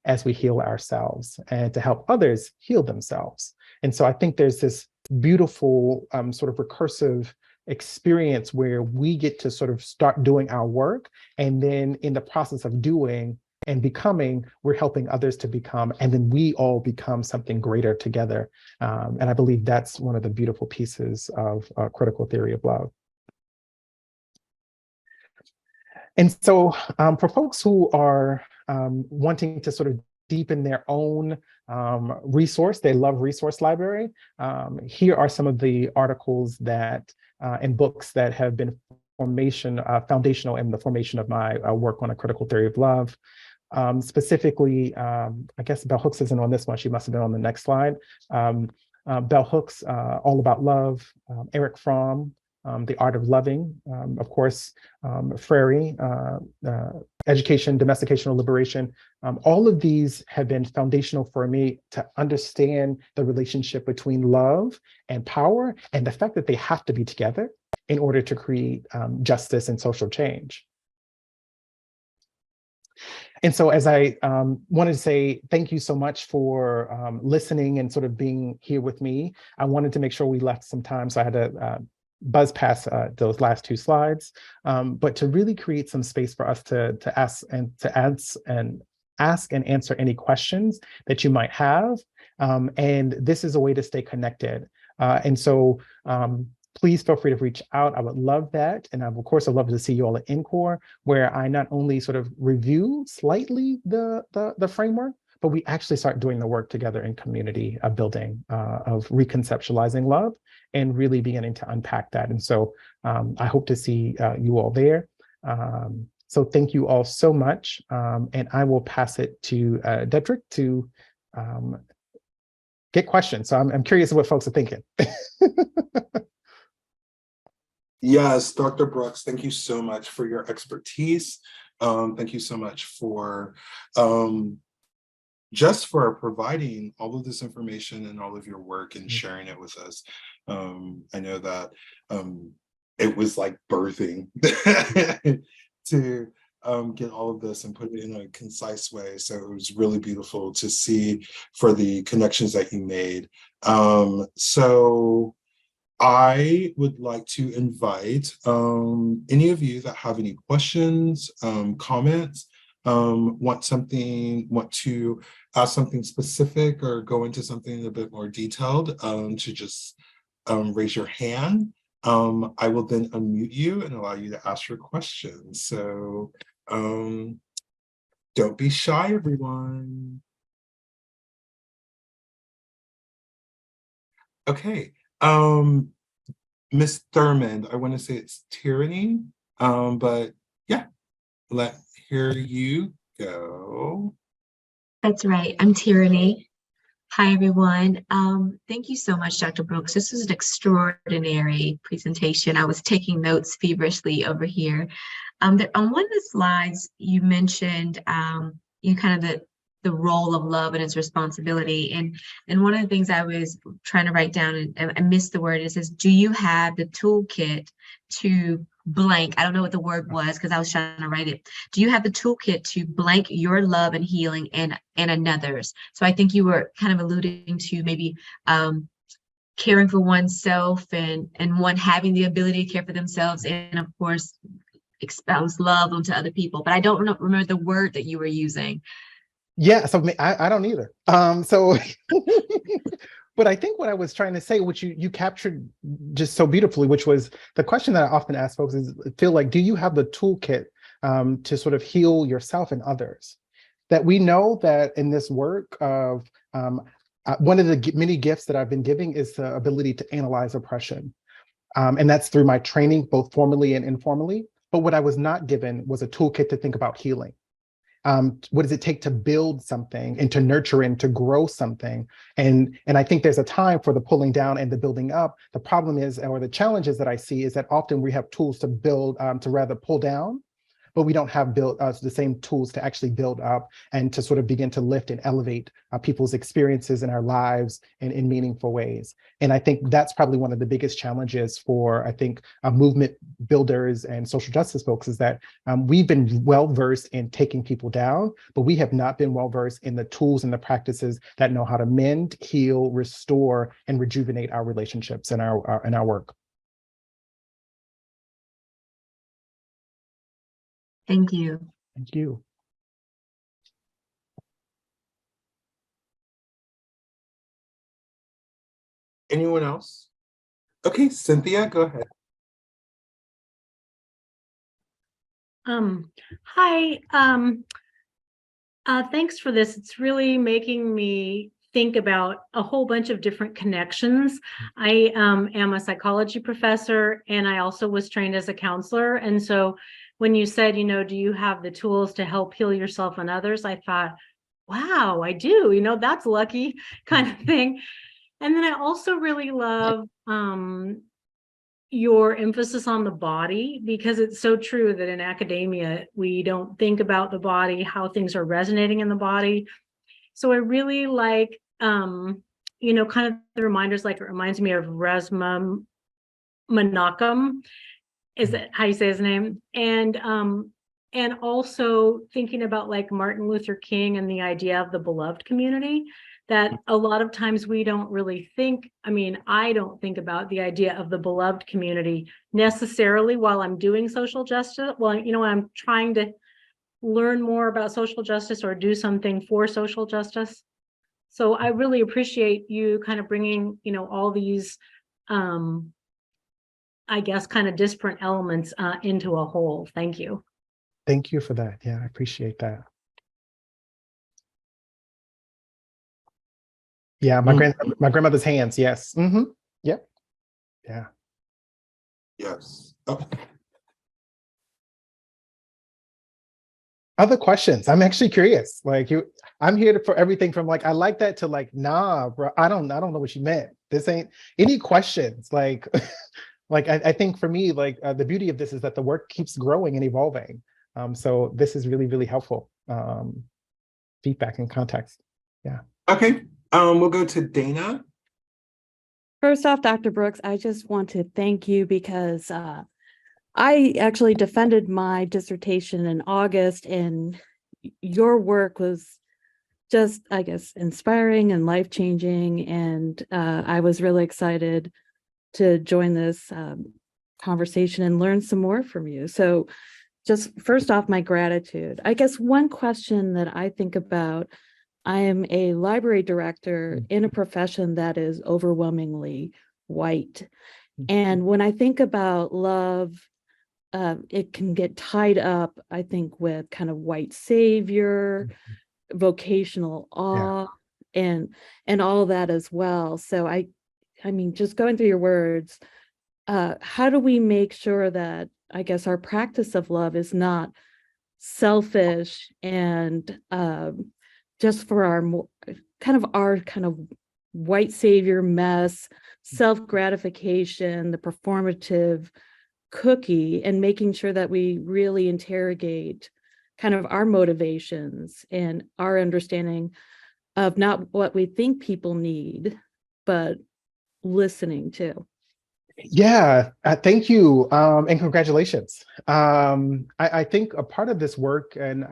as we heal ourselves, and to help others heal themselves. And so I think there's this beautiful sort of recursive experience where we get to sort of start doing our work, and then in the process of doing and becoming, we're helping others to become, and then we all become something greater together. And I believe that's one of the beautiful pieces of critical theory of love. And so for folks who are wanting to sort of deepen their own resource, they love resource library, here are some of the articles that and books that have been foundational in the formation of my work on a critical theory of love. Specifically, I guess Bell Hooks isn't on this one. She must have been on the next slide. Bell Hooks, All About Love, Eric Fromm, The Art of Loving, of course, Frary, Education, Domestication, or Liberation. All of these have been foundational for me to understand the relationship between love and power, and the fact that they have to be together in order to create justice and social change. And so as I wanted to say thank you so much for listening and sort of being here with me, I wanted to make sure we left some time, so I had to buzz past those last two slides, but to really create some space for us to ask and answer any questions that you might have. And this is a way to stay connected. And so please feel free to reach out. I would love that. And I would, of course, I'd love to see you all at NCORE, where I not only sort of review slightly the framework, but we actually start doing the work together in community building of reconceptualizing love and really beginning to unpack that. And so I hope to see you all there. So thank you all so much. And I will pass it to Dedrick to get questions. So I'm curious what folks are thinking. Yes, Dr. Brooks, thank you so much for your expertise. Thank you so much for just for providing all of this information and all of your work and sharing it with us. I know that it was like birthing to get all of this and put it in a concise way. So it was really beautiful to see for the connections that you made. So I would like to invite any of you that have any questions, comments, want to ask something specific or go into something a bit more detailed, to just raise your hand. I will then unmute you and allow you to ask your questions. So don't be shy, everyone. Okay. Miss Thurmond, I want to say it's tyranny, but yeah, here you go. That's right. I'm Tyranny. Hi, everyone. Thank you so much, Dr. Brooks. This is an extraordinary presentation. I was taking notes feverishly over here. On one of the slides, you mentioned kind of the role of love and its responsibility. And one of the things I was trying to write down, and I missed the word, it says, do you have the toolkit to blank? I don't know what the word was because I was trying to write it. Do you have the toolkit to blank your love and healing and another's? So I think you were kind of alluding to maybe caring for oneself and one having the ability to care for themselves, and of course, espouse love onto other people. But I don't remember the word that you were using. Yeah, so I don't either. But I think what I was trying to say, which you captured just so beautifully, which was the question that I often ask folks is, feel like, do you have the toolkit to sort of heal yourself and others? That we know that in this work of, one of the many gifts that I've been giving is the ability to analyze oppression. And that's through my training, both formally and informally. But what I was not given was a toolkit to think about healing. What does it take to build something and to nurture and to grow something? And I think there's a time for the pulling down and the building up. The problem is, or the challenges that I see is that often we have tools to build, to rather pull down, but we don't have built the same tools to actually build up and to sort of begin to lift and elevate people's experiences in our lives in meaningful ways. And I think that's probably one of the biggest challenges for, I think, movement builders and social justice folks is that we've been well-versed in taking people down, but we have not been well-versed in the tools and the practices that know how to mend, heal, restore, and rejuvenate our relationships and our work. Thank you. Thank you. Anyone else? Okay, Cynthia, go ahead. Hi. Thanks for this. It's really making me think about a whole bunch of different connections. I am a psychology professor, and I also was trained as a counselor. And so when you said, do you have the tools to help heal yourself and others? I thought, wow, I do, that's lucky kind of thing. And then I also really love your emphasis on the body, because it's so true that in academia, we don't think about the body, how things are resonating in the body. So I really like, kind of the reminders, like it reminds me of Resmaa Menakem. Is that how you say his name? And also thinking about like Martin Luther King and the idea of the beloved community, that a lot of times we don't really think, I don't think about the idea of the beloved community necessarily while I'm doing social justice. Well, I'm trying to learn more about social justice or do something for social justice. So I really appreciate you kind of bringing, all these, I guess, kind of disparate elements into a whole. Thank you. Thank you for that. Yeah, I appreciate that. Yeah, my grandmother's hands. Yes. Mm-hmm. Yep. Yeah. Yes. Oh. Other questions? I'm actually curious. Like I'm here for everything from like I like that to like nah, bro. I don't know what you meant. This ain't any questions. Like, like I think for me, like the beauty of this is that the work keeps growing and evolving. So this is really, really helpful feedback and context. Yeah. Okay. We'll go to Dana. First off, Dr. Brooks, I just want to thank you because I actually defended my dissertation in August, and your work was just, I guess, inspiring and life-changing. And I was really excited to join this conversation and learn some more from you. So just first off, my gratitude. I guess one question that I think about, I am a library director in a profession that is overwhelmingly white. And when I think about love, it can get tied up, I think, with kind of white savior, vocational awe, and all that as well. So I mean, just going through your words, how do we make sure that, I guess, our practice of love is not selfish and just for our kind of white savior mess, self-gratification, the performative cookie, and making sure that we really interrogate kind of our motivations and our understanding of not what we think people need, but listening to. Yeah, thank you, and congratulations. I think a part of this work and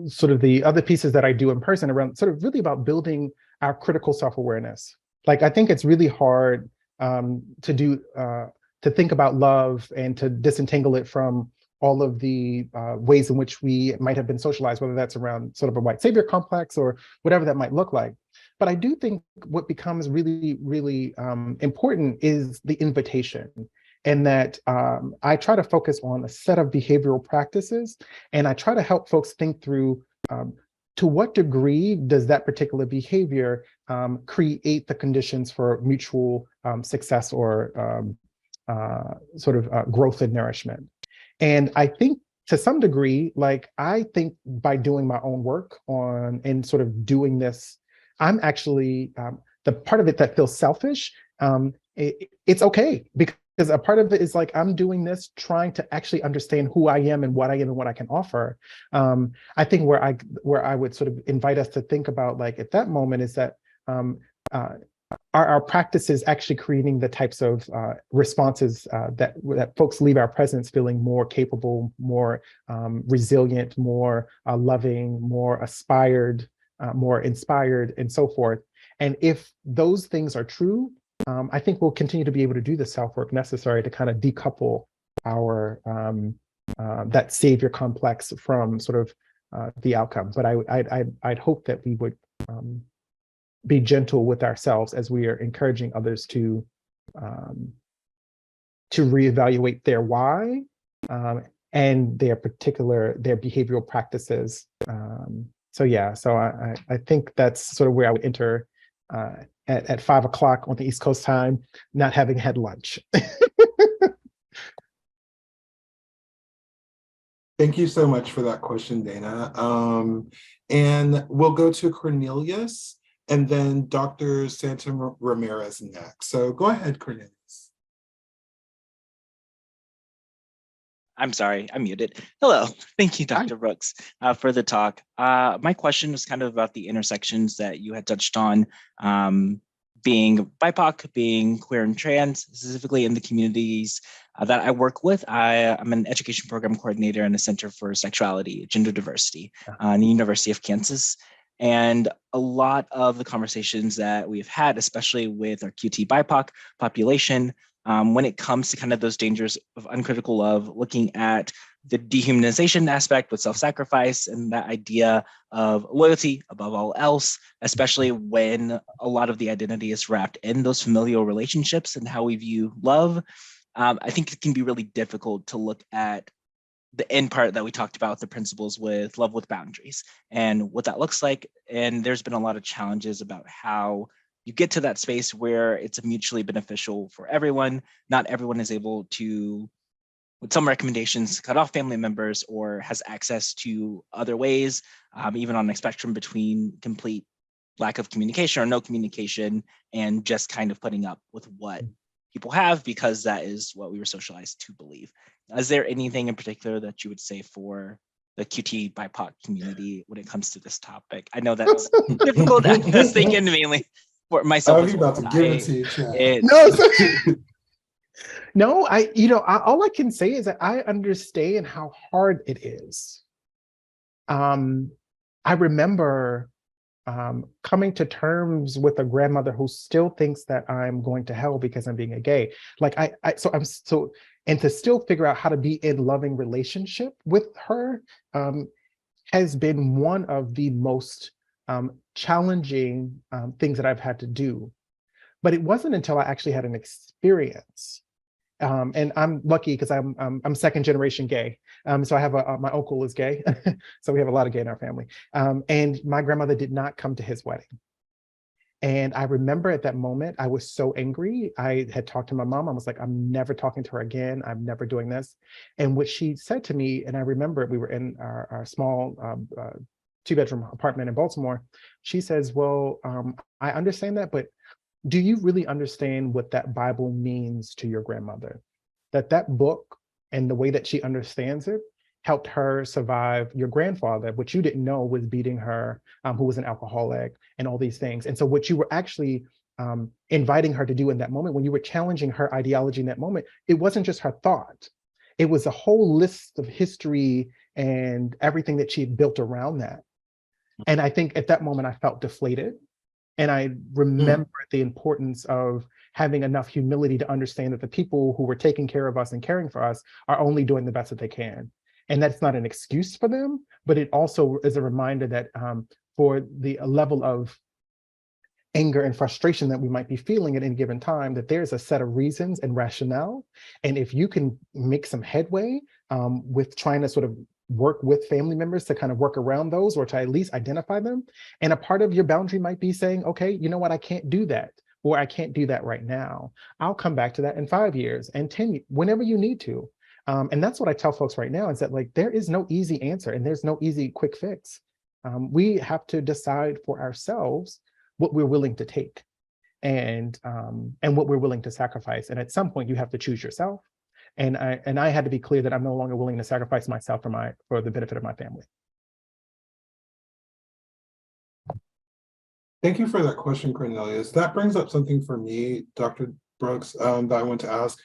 sort of the other pieces that I do in person around sort of really about building our critical self-awareness. Like I think it's really hard to think about love and to disentangle it from all of the ways in which we might have been socialized, whether that's around sort of a white savior complex or whatever that might look like. But I do think what becomes really, really important is the invitation, and that I try to focus on a set of behavioral practices, and I try to help folks think through to what degree does that particular behavior create the conditions for mutual success or growth and nourishment? And I think to some degree, like, I think by doing my own work on and sort of doing this, I'm actually the part of it that feels selfish. It's okay, because a part of it is like, I'm doing this trying to actually understand who I am and what I am and what I can offer. I think where I would sort of invite us to think about, like, at that moment, is that are our practices actually creating the types of responses that folks leave our presence feeling more capable, more resilient, more loving, more aspired, more inspired, and so forth? And if those things are true, I think we'll continue to be able to do the self-work necessary to kind of decouple our that savior complex from sort of the outcome. But I'd hope that we would be gentle with ourselves as we are encouraging others to reevaluate their why and their behavioral practices. So I think that's sort of where I would enter at 5 o'clock on the East Coast time, not having had lunch. Thank you so much for that question, Dana. And we'll go to Cornelius and then Dr. Santa Ramirez next. So go ahead, Cornelius. I'm sorry, I'm muted. Hello, thank you, Dr. Brooks, for the talk. My question was kind of about the intersections that you had touched on, being BIPOC, being queer and trans, specifically in the communities that I work with. I'm an education program coordinator in the Center for Sexuality, Gender Diversity in the University of Kansas. And a lot of the conversations that we've had, especially with our QT BIPOC population, when it comes to kind of those dangers of uncritical love, looking at the dehumanization aspect with self-sacrifice and that idea of loyalty above all else, especially when a lot of the identity is wrapped in those familial relationships and how we view love. I think it can be really difficult to look at the end part that we talked about, the principles with love with boundaries and what that looks like. And there's been a lot of challenges about how you get to that space where it's mutually beneficial for everyone. Not everyone is able to, with some recommendations, cut off family members or has access to other ways, even on a spectrum between complete lack of communication or no communication and just kind of putting up with what people have because that is what we were socialized to believe. Is there anything in particular that you would say for the QT BIPOC community when it comes to this topic? I know that's difficult. I was thinking mainly for myself. I'm about to give it to you, Chad. No, all I can say is that I understand how hard it is. I remember coming to terms with a grandmother who still thinks that I'm going to hell because I'm being a gay. Like and to still figure out how to be in loving relationship with her has been one of the most challenging things that I've had to do. But it wasn't until I actually had an experience. And I'm lucky because I'm second generation gay. So I have my uncle is gay. So we have a lot of gay in our family. And my grandmother did not come to his wedding. And I remember at that moment, I was so angry. I had talked to my mom. I was like, I'm never talking to her again. I'm never doing this. And what she said to me, and I remember we were in our small 2-bedroom apartment in Baltimore. She says, well, I understand that, but do you really understand what that Bible means to your grandmother? That book and the way that she understands it helped her survive your grandfather, which you didn't know was beating her, who was an alcoholic and all these things. And so what you were actually inviting her to do in that moment, when you were challenging her ideology in that moment, it wasn't just her thought. It was a whole list of history and everything that she had built around that. And I think at that moment I felt deflated. And I remember the importance of having enough humility to understand that the people who were taking care of us and caring for us are only doing the best that they can. And that's not an excuse for them, but it also is a reminder that for the level of anger and frustration that we might be feeling at any given time, that there's a set of reasons and rationale. And if you can make some headway with trying to sort of work with family members to kind of work around those or to at least identify them. And a part of your boundary might be saying, okay, you know what, I can't do that, or I can't do that right now. I'll come back to that in 5 years and 10 years, whenever you need to. And that's what I tell folks right now is that like, there is no easy answer and there's no easy quick fix. We have to decide for ourselves what we're willing to take and what we're willing to sacrifice. And at some point you have to choose yourself. And I had to be clear that I'm no longer willing to sacrifice myself for the benefit of my family. Thank you for that question, Cornelius. That brings up something for me, Dr. Brooks, that I want to ask.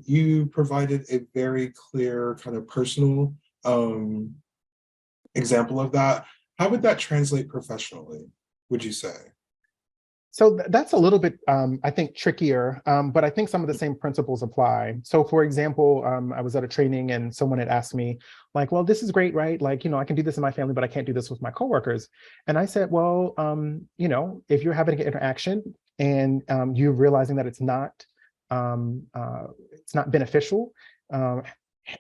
You provided a very clear kind of personal example of that. How would that translate professionally, would you say? So that's a little bit, I think, trickier, but I think some of the same principles apply. So for example, I was at a training and someone had asked me like, well, this is great, right? Like, I can do this in my family, but I can't do this with my coworkers. And I said, well, if you're having an interaction and you're realizing that it's not beneficial,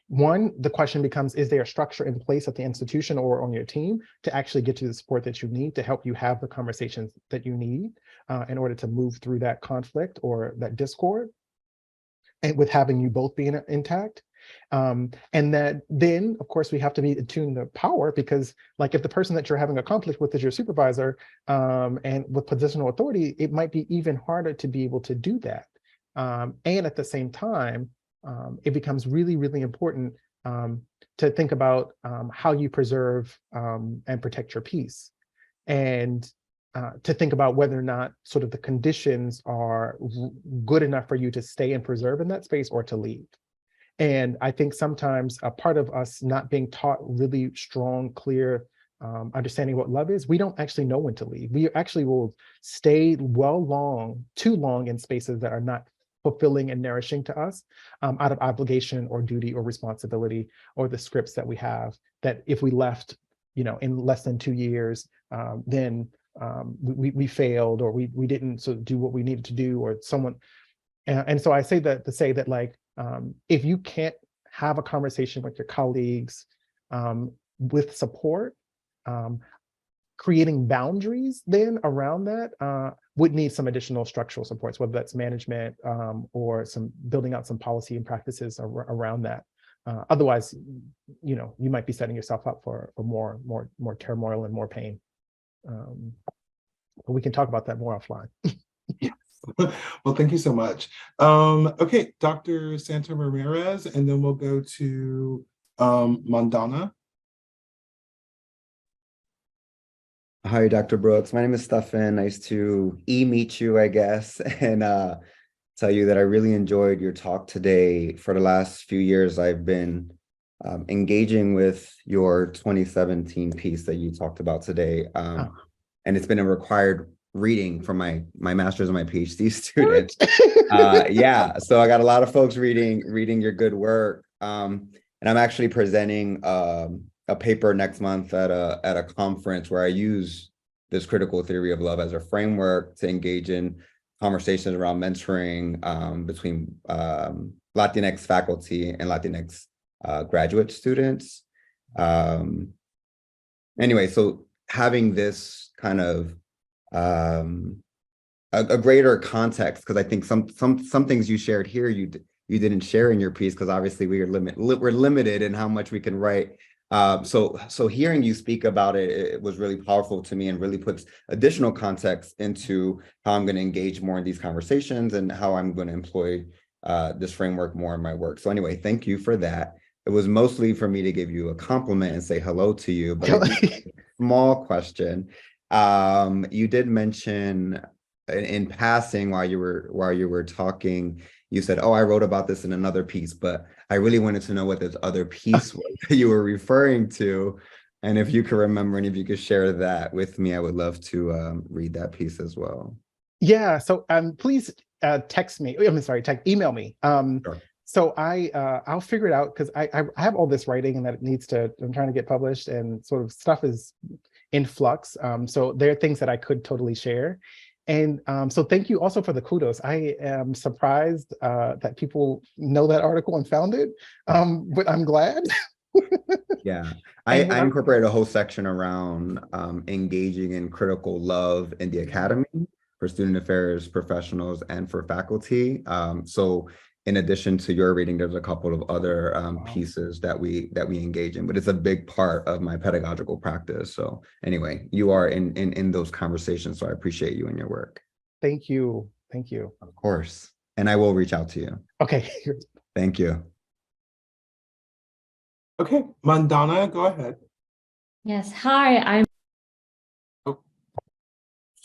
one, the question becomes, is there a structure in place at the institution or on your team to actually get you the support that you need to help you have the conversations that you need in order to move through that conflict or that discord, and with having you both being intact? And that then, of course, we have to be attuned to power, because like if the person that you're having a conflict with is your supervisor and with positional authority, it might be even harder to be able to do that. And at the same time, it becomes really, really important to think about how you preserve and protect your peace, and to think about whether or not sort of the conditions are good enough for you to stay and preserve in that space or to leave. And I think sometimes a part of us not being taught really strong, clear understanding what love is, we don't actually know when to leave. We actually will stay too long in spaces that are not fulfilling and nourishing to us out of obligation or duty or responsibility, or the scripts that we have, that if we left, in less than 2 years, then we failed, or we didn't sort of do what we needed to do, or someone. And so I say that to say that, like, if you can't have a conversation with your colleagues with support, creating boundaries then around that would need some additional structural supports, whether that's management or some building out some policy and practices around that. Otherwise, you might be setting yourself up for more turmoil and more pain. But we can talk about that more offline. Yes. Well, thank you so much. Okay, Dr. Santa Ramirez, and then we'll go to Mandana. Hi, Dr. Brooks. My name is Stefan. Nice to meet you, I guess, and tell you that I really enjoyed your talk today. For the last few years, I've been engaging with your 2017 piece that you talked about today, and it's been a required reading for my master's and my PhD students. Yeah, so I got a lot of folks reading your good work, and I'm actually presenting a paper next month at a conference where I use this critical theory of love as a framework to engage in conversations around mentoring between Latinx faculty and Latinx graduate students. Anyway, so having this kind of a greater context, because I think some things you shared here you didn't share in your piece, because obviously we're limited in how much we can write. So hearing you speak about it was really powerful to me, and really puts additional context into how I'm going to engage more in these conversations and how I'm going to employ this framework more in my work. So anyway, thank you for that. It was mostly for me to give you a compliment and say hello to you, but a small question. You did mention in passing while you were talking, you said, "Oh, I wrote about this in another piece," but I really wanted to know what this other piece was that you were referring to. And if you could remember, and if you could share that with me, I would love to read that piece as well. Yeah, so please text me. Email me. Sure. So I'll figure it out, because I have all this writing and that it needs to, I'm trying to get published, and sort of stuff is in flux. So there are things that I could totally share. And so thank you also for the kudos. I am surprised that people know that article and found it, but I'm glad. Yeah, And I incorporated a whole section around engaging in critical love in the academy for student affairs professionals and for faculty. So in addition to your reading, there's a couple of other pieces that we engage in, but it's a big part of my pedagogical practice. So anyway, you are in those conversations, so I appreciate you and your work. Thank you. Thank you. Of course. And I will reach out to you. Okay. Thank you. Okay, Mandana, go ahead. Yes. Hi, I'm. Oh,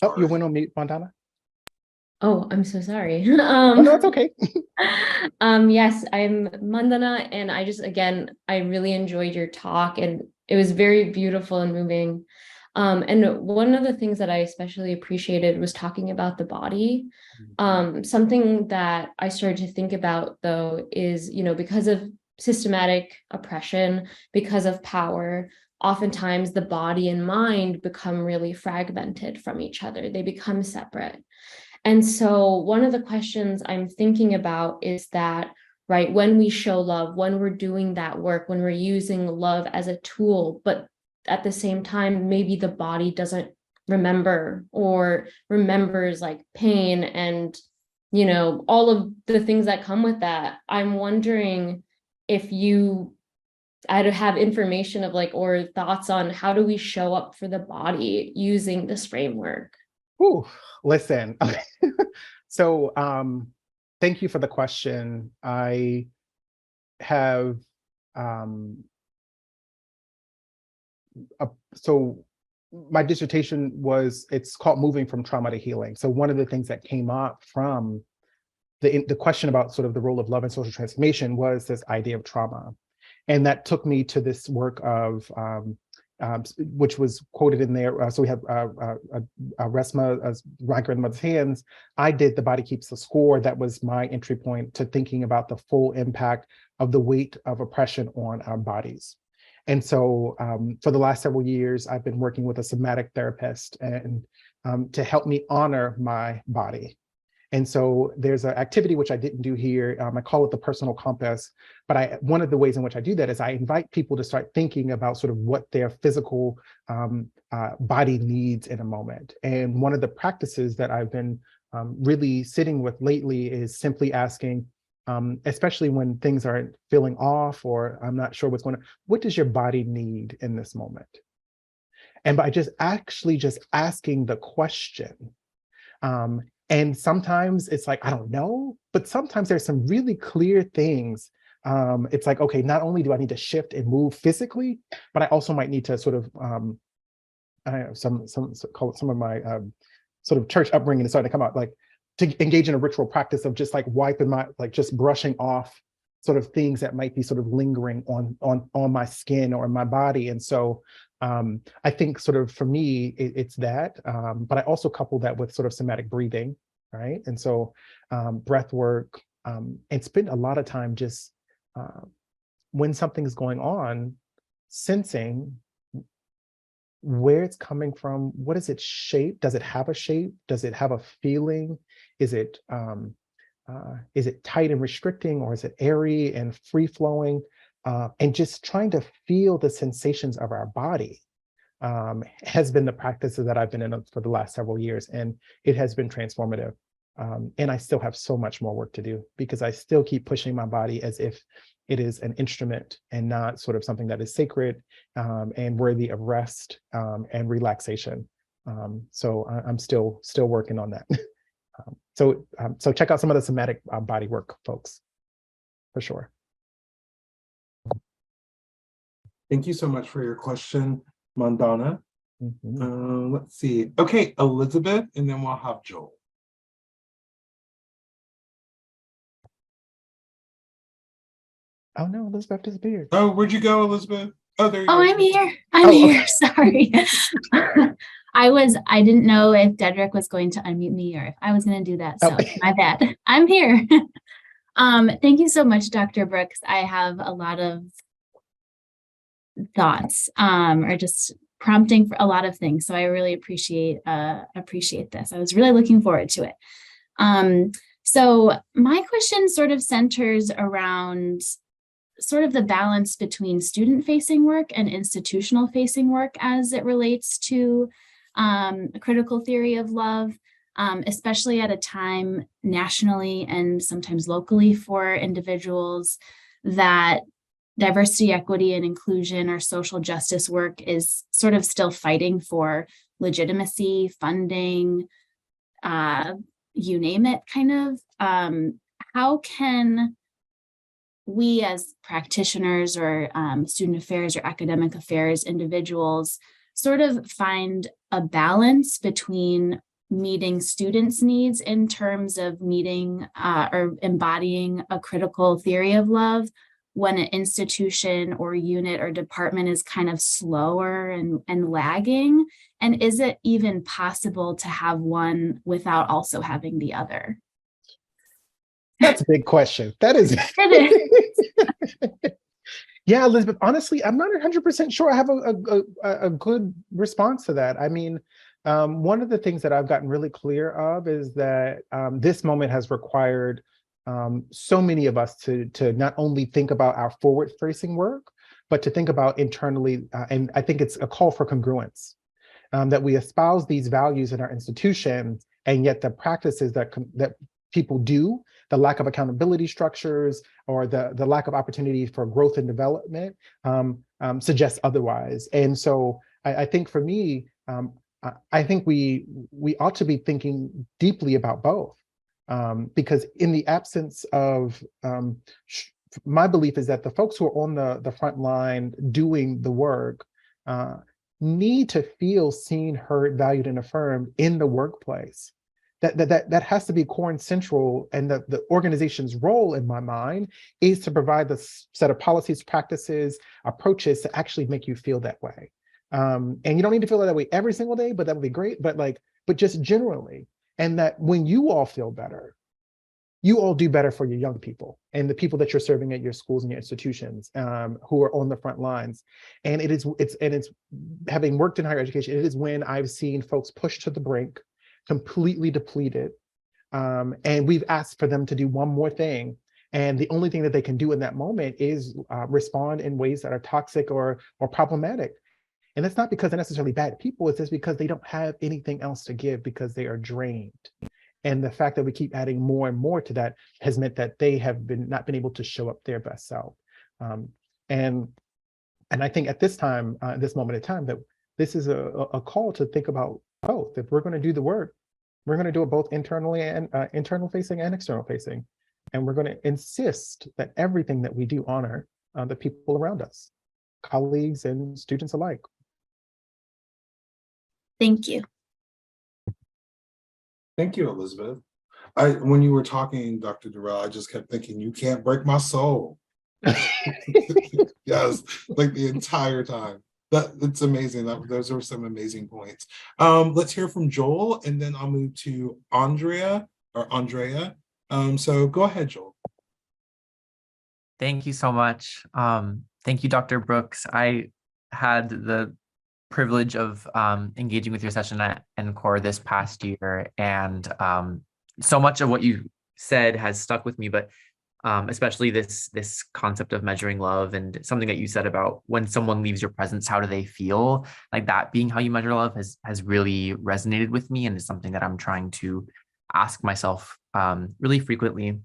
Oh, you sorry. went on mute, Montana? Oh, I'm so sorry. Oh, no, it's okay. Yes, I'm Mandana, and I really enjoyed your talk, and it was very beautiful and moving. And one of the things that I especially appreciated was talking about the body. Something that I started to think about, though, is, because of systematic oppression, because of power, oftentimes the body and mind become really fragmented from each other. They become separate. And so one of the questions I'm thinking about is that, right, when we show love, when we're doing that work, when we're using love as a tool, but at the same time, maybe the body doesn't remember or remembers like pain and, all of the things that come with that. I'm wondering if I'd have information of or thoughts on how do we show up for the body using this framework? Ooh, listen. Okay. So thank you for the question. I have so my dissertation it's called Moving from Trauma to Healing. So one of the things that came up from the question about sort of the role of love and social transformation was this idea of trauma. And that took me to this work of which was quoted in there. So we have Resma, My Grandmother's Hands. I did The Body Keeps the Score. That was my entry point to thinking about the full impact of the weight of oppression on our bodies. And so for the last several years, I've been working with a somatic therapist and to help me honor my body. And so there's an activity which I didn't do here. I call it the personal compass. But one of the ways in which I do that is I invite people to start thinking about sort of what their physical body needs in a moment. And one of the practices that I've been really sitting with lately is simply asking, especially when things aren't feeling off or I'm not sure what's going on, what does your body need in this moment? And by just asking the question, and sometimes it's like, I don't know, but sometimes there's some really clear things. It's like, okay, not only do I need to shift and move physically, but I also might need to sort of, some of my sort of church upbringing is starting to come out, like to engage in a ritual practice of just like wiping just brushing off sort of things that might be sort of lingering on my skin or my body. And so I think sort of for me, it's that, but I also couple that with sort of somatic breathing, right? And so breath work, and spend a lot of time just when something's going on, sensing where it's coming from, what is its shape? Does it have a shape? Does it have a feeling? Is it tight and restricting, or is it airy and free flowing? And just trying to feel the sensations of our body has been the practice that I've been in for the last several years, and it has been transformative. And I still have so much more work to do because I still keep pushing my body as if it is an instrument and not sort of something that is sacred and worthy of rest and relaxation. So I'm still working on that. So check out some of the somatic body work, folks, for sure. Thank you so much for your question, Mandana. Let's see. Okay, Elizabeth, and then we'll have Joel. Oh no, Elizabeth disappeared. Oh, where'd you go, Elizabeth? Oh, there you go. Oh, I'm here. I'm here. Sorry. I didn't know if Dedrick was going to unmute me or if I was going to do that. So my bad. I'm here. Thank you so much, Dr. Brooks. I have a lot of thoughts or just prompting for a lot of things. So I really appreciate this. I was really looking forward to it. So my question sort of centers around sort of the balance between student-facing work and institutional-facing work as it relates to critical theory of love, especially at a time nationally and sometimes locally for individuals that diversity, equity, and inclusion or social justice work is sort of still fighting for legitimacy, funding, you name it, kind of. How can we as practitioners or student affairs or academic affairs individuals sort of find a balance between meeting students' needs in terms of meeting or embodying a critical theory of love when an institution or unit or department is kind of slower and lagging? And is it even possible to have one without also having the other? That's a big question. That is. Yeah, Elizabeth, honestly, I'm not 100% sure I have a good response to that. I mean, one of the things that I've gotten really clear of is that this moment has required so many of us to not only think about our forward-facing work, but to think about internally, and I think it's a call for congruence, that we espouse these values in our institutions, and yet the practices that people do, the lack of accountability structures or the lack of opportunity for growth and development suggests otherwise. And so I think for me, I think we ought to be thinking deeply about both, because in the absence of, my belief is that the folks who are on the front line doing the work need to feel seen, heard, valued, and affirmed in the workplace. That has to be core and central, and the organization's role, in my mind, is to provide the set of policies, practices, approaches to actually make you feel that way. And you don't need to feel that way every single day, but that would be great. But just generally, and that when you all feel better, you all do better for your young people and the people that you're serving at your schools and your institutions, who are on the front lines. And it's having worked in higher education, it is when I've seen folks pushed to the brink, completely depleted, and we've asked for them to do one more thing, and the only thing that they can do in that moment is respond in ways that are toxic or problematic. And that's not because they're necessarily bad people, it's just because they don't have anything else to give because they are drained. And the fact that we keep adding more and more to that has meant that they have not been able to show up their best self. And I think at this time, this moment in time, that this is a call to think about both. If we're going to do the work, we're going to do it both internally and internal facing and external facing. And we're going to insist that everything that we do honor the people around us, colleagues and students alike. Thank you. Thank you, Elizabeth. When you were talking, Dr. Durrell, I just kept thinking, you can't break my soul. Yes, like the entire time. It's amazing. Those are some amazing points. Let's hear from Joel, and then I'll move to Andrea. So go ahead, Joel. Thank you so much. Thank you, Dr. Brooks. I had the privilege of engaging with your session at NCORE this past year, and so much of what you said has stuck with me, but especially this concept of measuring love, and something that you said about when someone leaves your presence, how do they feel? Like that being how you measure love has really resonated with me, and is something that I'm trying to ask myself really frequently.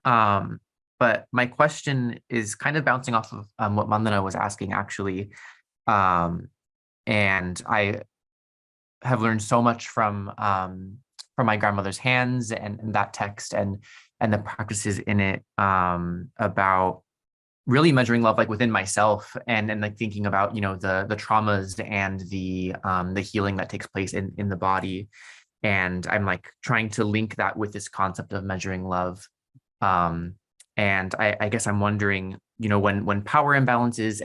But my question is kind of bouncing off of what Mandana was asking, actually. And I have learned so much from my grandmother's hands and that text and the practices in it, about really measuring love, like within myself, and like thinking about, you know, the traumas and the healing that takes place in the body. And I'm like trying to link that with this concept of measuring love. And I guess I'm wondering, you know, when power imbalances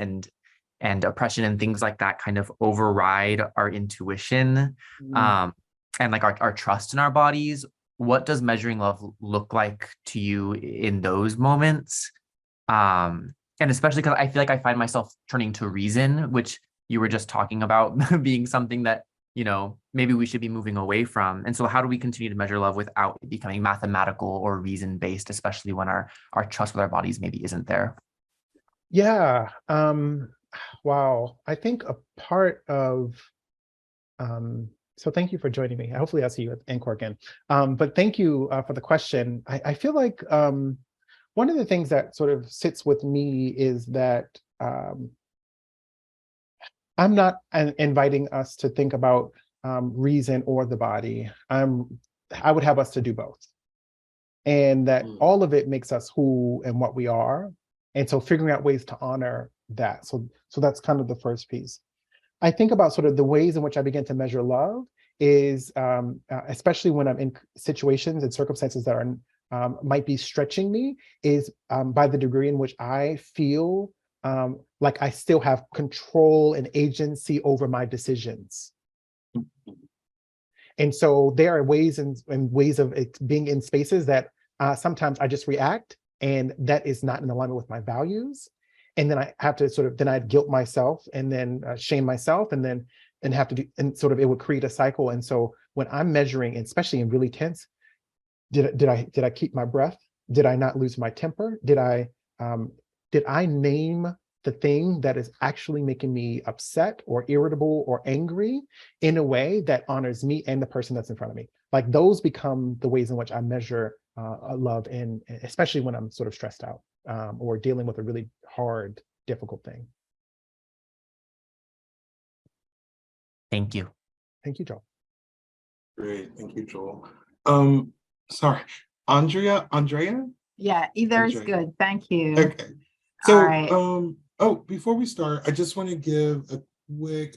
and oppression and things like that kind of override our intuition, and like our trust in our bodies, what does measuring love look like to you in those moments? And especially because I feel like I find myself turning to reason, which you were just talking about being something that, you know, maybe we should be moving away from. And so how do we continue to measure love without becoming mathematical or reason-based, especially when our trust with our bodies maybe isn't there? Yeah. Wow. I think a part of so thank you for joining me. Hopefully I'll see you at NCORE again. But thank you for the question. I feel like one of the things that sort of sits with me is that I'm not inviting us to think about reason or the body. I would have us to do both. And that all of it makes us who and what we are. And so figuring out ways to honor that. So that's kind of the first piece. I think about sort of the ways in which I begin to measure love is, especially when I'm in situations and circumstances that are might be stretching me, is by the degree in which I feel like I still have control and agency over my decisions. And so there are ways and ways of being in spaces that sometimes I just react, and that is not in alignment with my values. And then I have to sort of, then I'd guilt myself and then shame myself and have to do, and sort of it would create a cycle. And so when I'm measuring, especially in really tense, did I keep my breath? Did I not lose my temper? Did I name the thing that is actually making me upset or irritable or angry in a way that honors me and the person that's in front of me? Like those become the ways in which I measure love, and especially when I'm sort of stressed out or dealing with a really hard, difficult thing. Thank you. Thank you, Joel. Great, thank you, Joel. Sorry, Andrea? Yeah, either is Andrea. good. Thank you. Okay. So, All right. Before we start, I just want to give a quick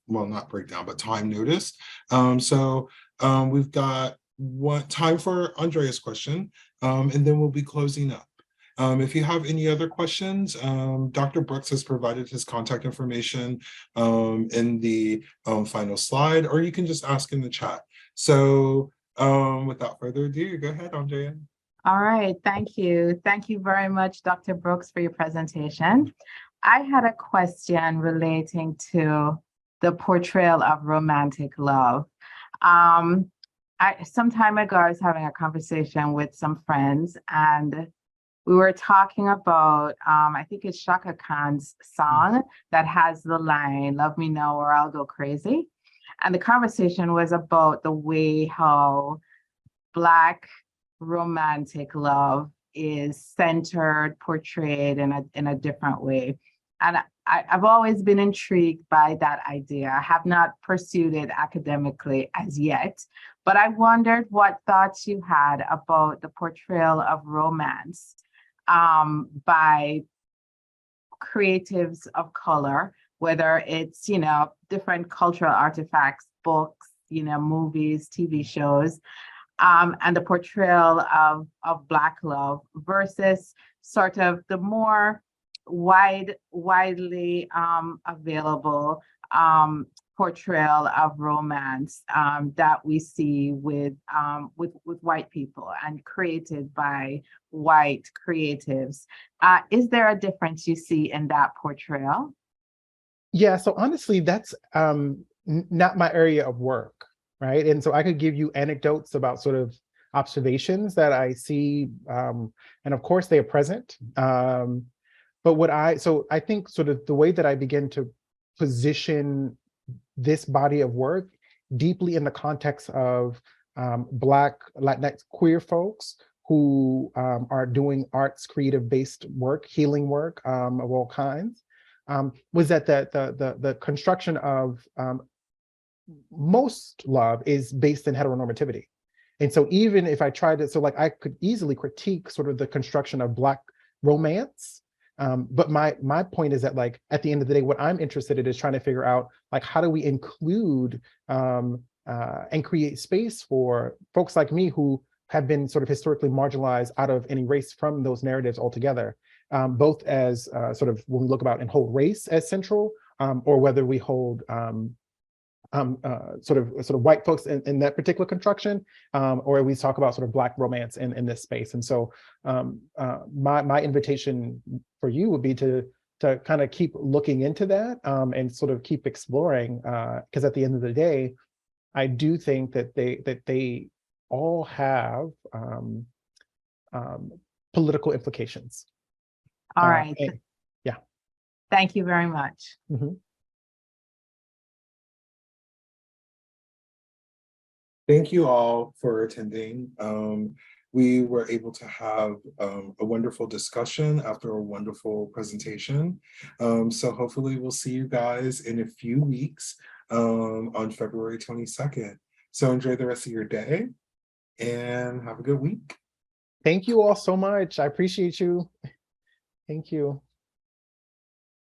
not breakdown, but time notice. We've got time for Andrea's question, and then we'll be closing up. If you have any other questions, Dr. Brooks has provided his contact information in the final slide, or you can just ask in the chat. So without further ado, go ahead, Andrea. All right, thank you. Thank you very much, Dr. Brooks, for your presentation. I had a question relating to the portrayal of romantic love. Some time ago, I was having a conversation with some friends, and we were talking about, I think it's Shaka Khan's song that has the line, "Love me now or I'll go crazy." And the conversation was about the way how Black romantic love is centered, portrayed in a different way. And I've always been intrigued by that idea. I have not pursued it academically as yet, but I wondered what thoughts you had about the portrayal of romance by creatives of color, whether it's, different cultural artifacts, books, movies, TV shows, and the portrayal of Black love versus sort of the more widely available portrayal of romance that we see with white people and created by white creatives. Is there a difference you see in that portrayal? Yeah, so honestly, that's not my area of work, right? And so I could give you anecdotes about sort of observations that I see, and of course they are present. But I think sort of the way that I begin to position this body of work deeply in the context of Black, Latinx, queer folks who are doing arts, creative-based work, healing work of all kinds, was that the construction of most love is based in heteronormativity. And so even if I tried to, I could easily critique sort of the construction of Black romance. But my point is that at the end of the day, what I'm interested in is trying to figure out how do we include and create space for folks like me who have been sort of historically marginalized out of any race from those narratives altogether, both as sort of when we look about and hold race as central, or whether we hold sort of white folks in that particular construction, or we talk about sort of Black romance in this space. And so my invitation for you would be to kind of keep looking into that and sort of keep exploring, because at the end of the day, I do think that they all have political implications. All right. Thank you very much. Mhm. Thank you all for attending. We were able to have a wonderful discussion after a wonderful presentation. So hopefully we'll see you guys in a few weeks on February 22nd. So enjoy the rest of your day and have a good week. Thank you all so much. I appreciate you. Thank you.